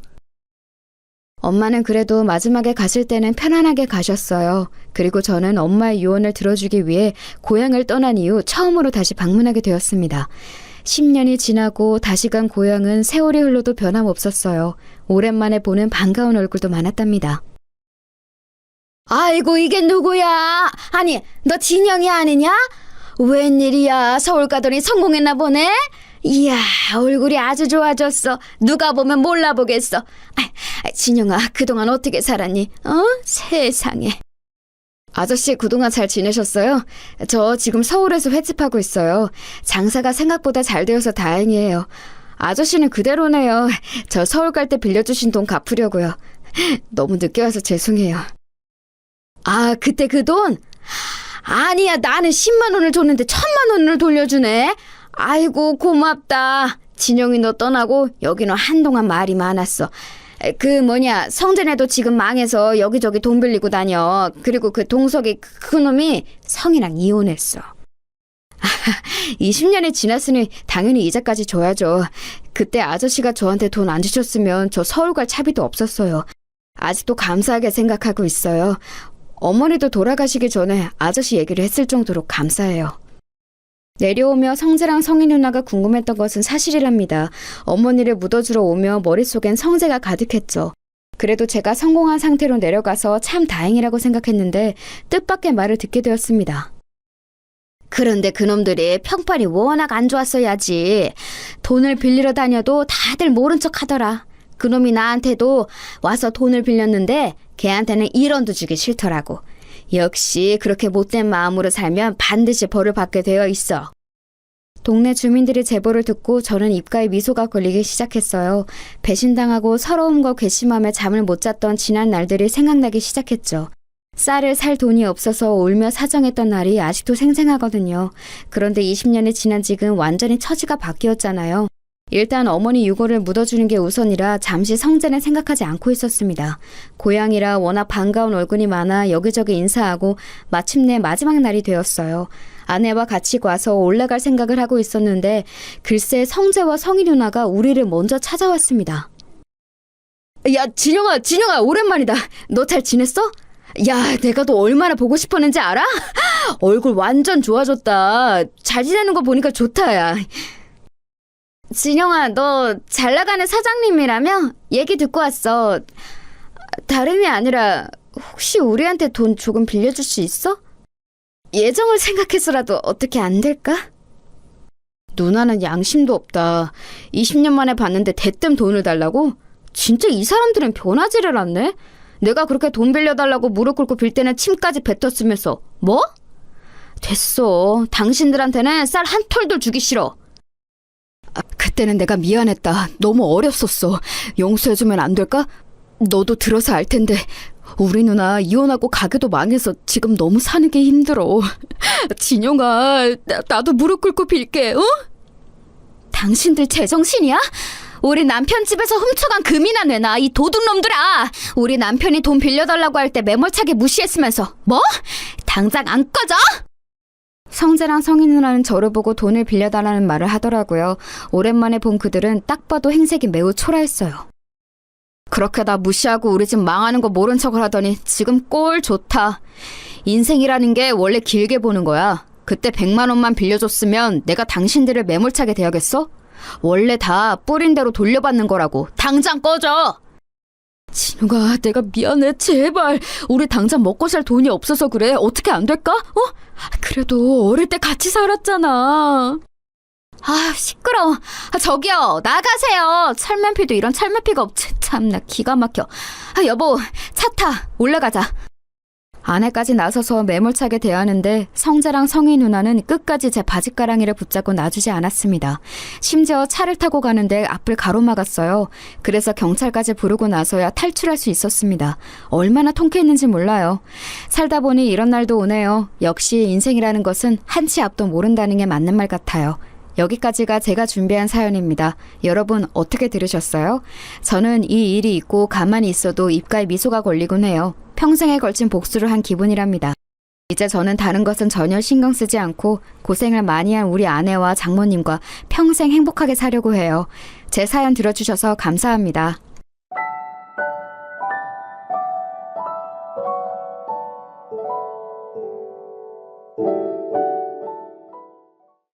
엄마는 그래도 마지막에 가실 때는 편안하게 가셨어요. 그리고 저는 엄마의 유언을 들어주기 위해 고향을 떠난 이후 처음으로 다시 방문하게 되었습니다. 10년이 지나고 다시 간 고향은 세월이 흘러도 변함없었어요. 오랜만에 보는 반가운 얼굴도 많았답니다. 아이고, 이게 누구야? 아니, 너 진영이 아니냐? 웬일이야? 서울 가더니 성공했나 보네? 이야, 얼굴이 아주 좋아졌어. 누가 보면 몰라보겠어. 진영아, 그동안 어떻게 살았니? 세상에. 아저씨, 그동안 잘 지내셨어요? 저 지금 서울에서 횟집하고 있어요. 장사가 생각보다 잘 되어서 다행이에요. 아저씨는 그대로네요. 저 서울 갈 때 빌려주신 돈 갚으려고요. 너무 늦게 와서 죄송해요. 아, 그때 그 돈? 아니야, 나는 10만 원을 줬는데 1,000만 원을 돌려주네. 아이고, 고맙다. 진영이 너 떠나고 여기는 한동안 말이 많았어. 성재네도 지금 망해서 여기저기 돈 빌리고 다녀. 그리고 그 동석이 그 놈이 성이랑 이혼했어. 20년이 지났으니 당연히 이자까지 줘야죠. 그때 아저씨가 저한테 돈 안 주셨으면 저 서울 갈 차비도 없었어요. 아직도 감사하게 생각하고 있어요. 어머니도 돌아가시기 전에 아저씨 얘기를 했을 정도로 감사해요. 내려오며 성재랑 성희 누나가 궁금했던 것은 사실이랍니다. 어머니를 묻어주러 오며 머릿속엔 성재가 가득했죠. 그래도 제가 성공한 상태로 내려가서 참 다행이라고 생각했는데 뜻밖의 말을 듣게 되었습니다. 그런데 그놈들이 평판이 워낙 안 좋았어야지. 돈을 빌리러 다녀도 다들 모른 척 하더라. 그놈이 나한테도 와서 돈을 빌렸는데 걔한테는 1원도 주기 싫더라고. 역시 그렇게 못된 마음으로 살면 반드시 벌을 받게 되어 있어. 동네 주민들의 제보를 듣고 저는 입가에 미소가 걸리기 시작했어요. 배신당하고 서러움과 괘씸함에 잠을 못 잤던 지난 날들이 생각나기 시작했죠. 쌀을 살 돈이 없어서 울며 사정했던 날이 아직도 생생하거든요. 그런데 20년이 지난 지금 완전히 처지가 바뀌었잖아요. 일단 어머니 유골을 묻어주는 게 우선이라 잠시 성재는 생각하지 않고 있었습니다. 고향이라 워낙 반가운 얼굴이 많아 여기저기 인사하고 마침내 마지막 날이 되었어요. 아내와 같이 와서 올라갈 생각을 하고 있었는데 글쎄 성재와 성희 누나가 우리를 먼저 찾아왔습니다. 야, 진영아, 오랜만이다. 너 잘 지냈어? 야, 내가 너 얼마나 보고 싶었는지 알아? 얼굴 완전 좋아졌다. 잘 지내는 거 보니까 좋다, 야. 진영아, 너 잘 나가는 사장님이라며? 얘기 듣고 왔어. 다름이 아니라 혹시 우리한테 돈 조금 빌려줄 수 있어? 예정을 생각해서라도 어떻게 안 될까? 누나는 양심도 없다. 20년 만에 봤는데 대뜸 돈을 달라고? 진짜 이 사람들은 변하지를 않네? 내가 그렇게 돈 빌려달라고 무릎 꿇고 빌 때는 침까지 뱉었으면서 뭐? 됐어. 당신들한테는 쌀 한 톨도 주기 싫어. 그때는 내가 미안했다. 너무 어렸었어. 용서해주면 안 될까? 너도 들어서 알 텐데 우리 누나 이혼하고 가게도 망해서 지금 너무 사는 게 힘들어. 진영아, 나도 무릎 꿇고 빌게, 어? 당신들 제정신이야? 우리 남편 집에서 훔쳐간 금이나 내놔, 이 도둑놈들아. 우리 남편이 돈 빌려달라고 할 때 매몰차게 무시했으면서 뭐? 당장 안 꺼져? 성재랑 성희 누나는 저를 보고 돈을 빌려달라는 말을 하더라고요. 오랜만에 본 그들은 딱 봐도 행색이 매우 초라했어요. 그렇게 나 무시하고 우리 집 망하는 거 모른 척을 하더니 지금 꼴 좋다. 인생이라는 게 원래 길게 보는 거야. 그때 100만 원만 빌려줬으면 내가 당신들을 매몰차게 대하겠어? 원래 다 뿌린 대로 돌려받는 거라고. 당장 꺼져! 진우가 내가 미안해. 제발. 우리 당장 먹고 살 돈이 없어서 그래. 어떻게 안 될까? 그래도 어릴 때 같이 살았잖아. 시끄러워. 저기요, 나가세요. 철면피도 이런 철면피가 없지. 참나 기가 막혀. 여보, 차 타. 올라가자. 아내까지 나서서 매몰차게 대하는데 성재랑 성희 누나는 끝까지 제 바짓가랑이를 붙잡고 놔주지 않았습니다. 심지어 차를 타고 가는데 앞을 가로막았어요. 그래서 경찰까지 부르고 나서야 탈출할 수 있었습니다. 얼마나 통쾌했는지 몰라요. 살다 보니 이런 날도 오네요. 역시 인생이라는 것은 한치 앞도 모른다는 게 맞는 말 같아요. 여기까지가 제가 준비한 사연입니다. 여러분 어떻게 들으셨어요? 저는 이 일이 있고 가만히 있어도 입가에 미소가 걸리곤 해요. 평생에 걸친 복수를 한 기분이랍니다. 이제 저는 다른 것은 전혀 신경 쓰지 않고 고생을 많이 한 우리 아내와 장모님과 평생 행복하게 사려고 해요. 제 사연 들어주셔서 감사합니다.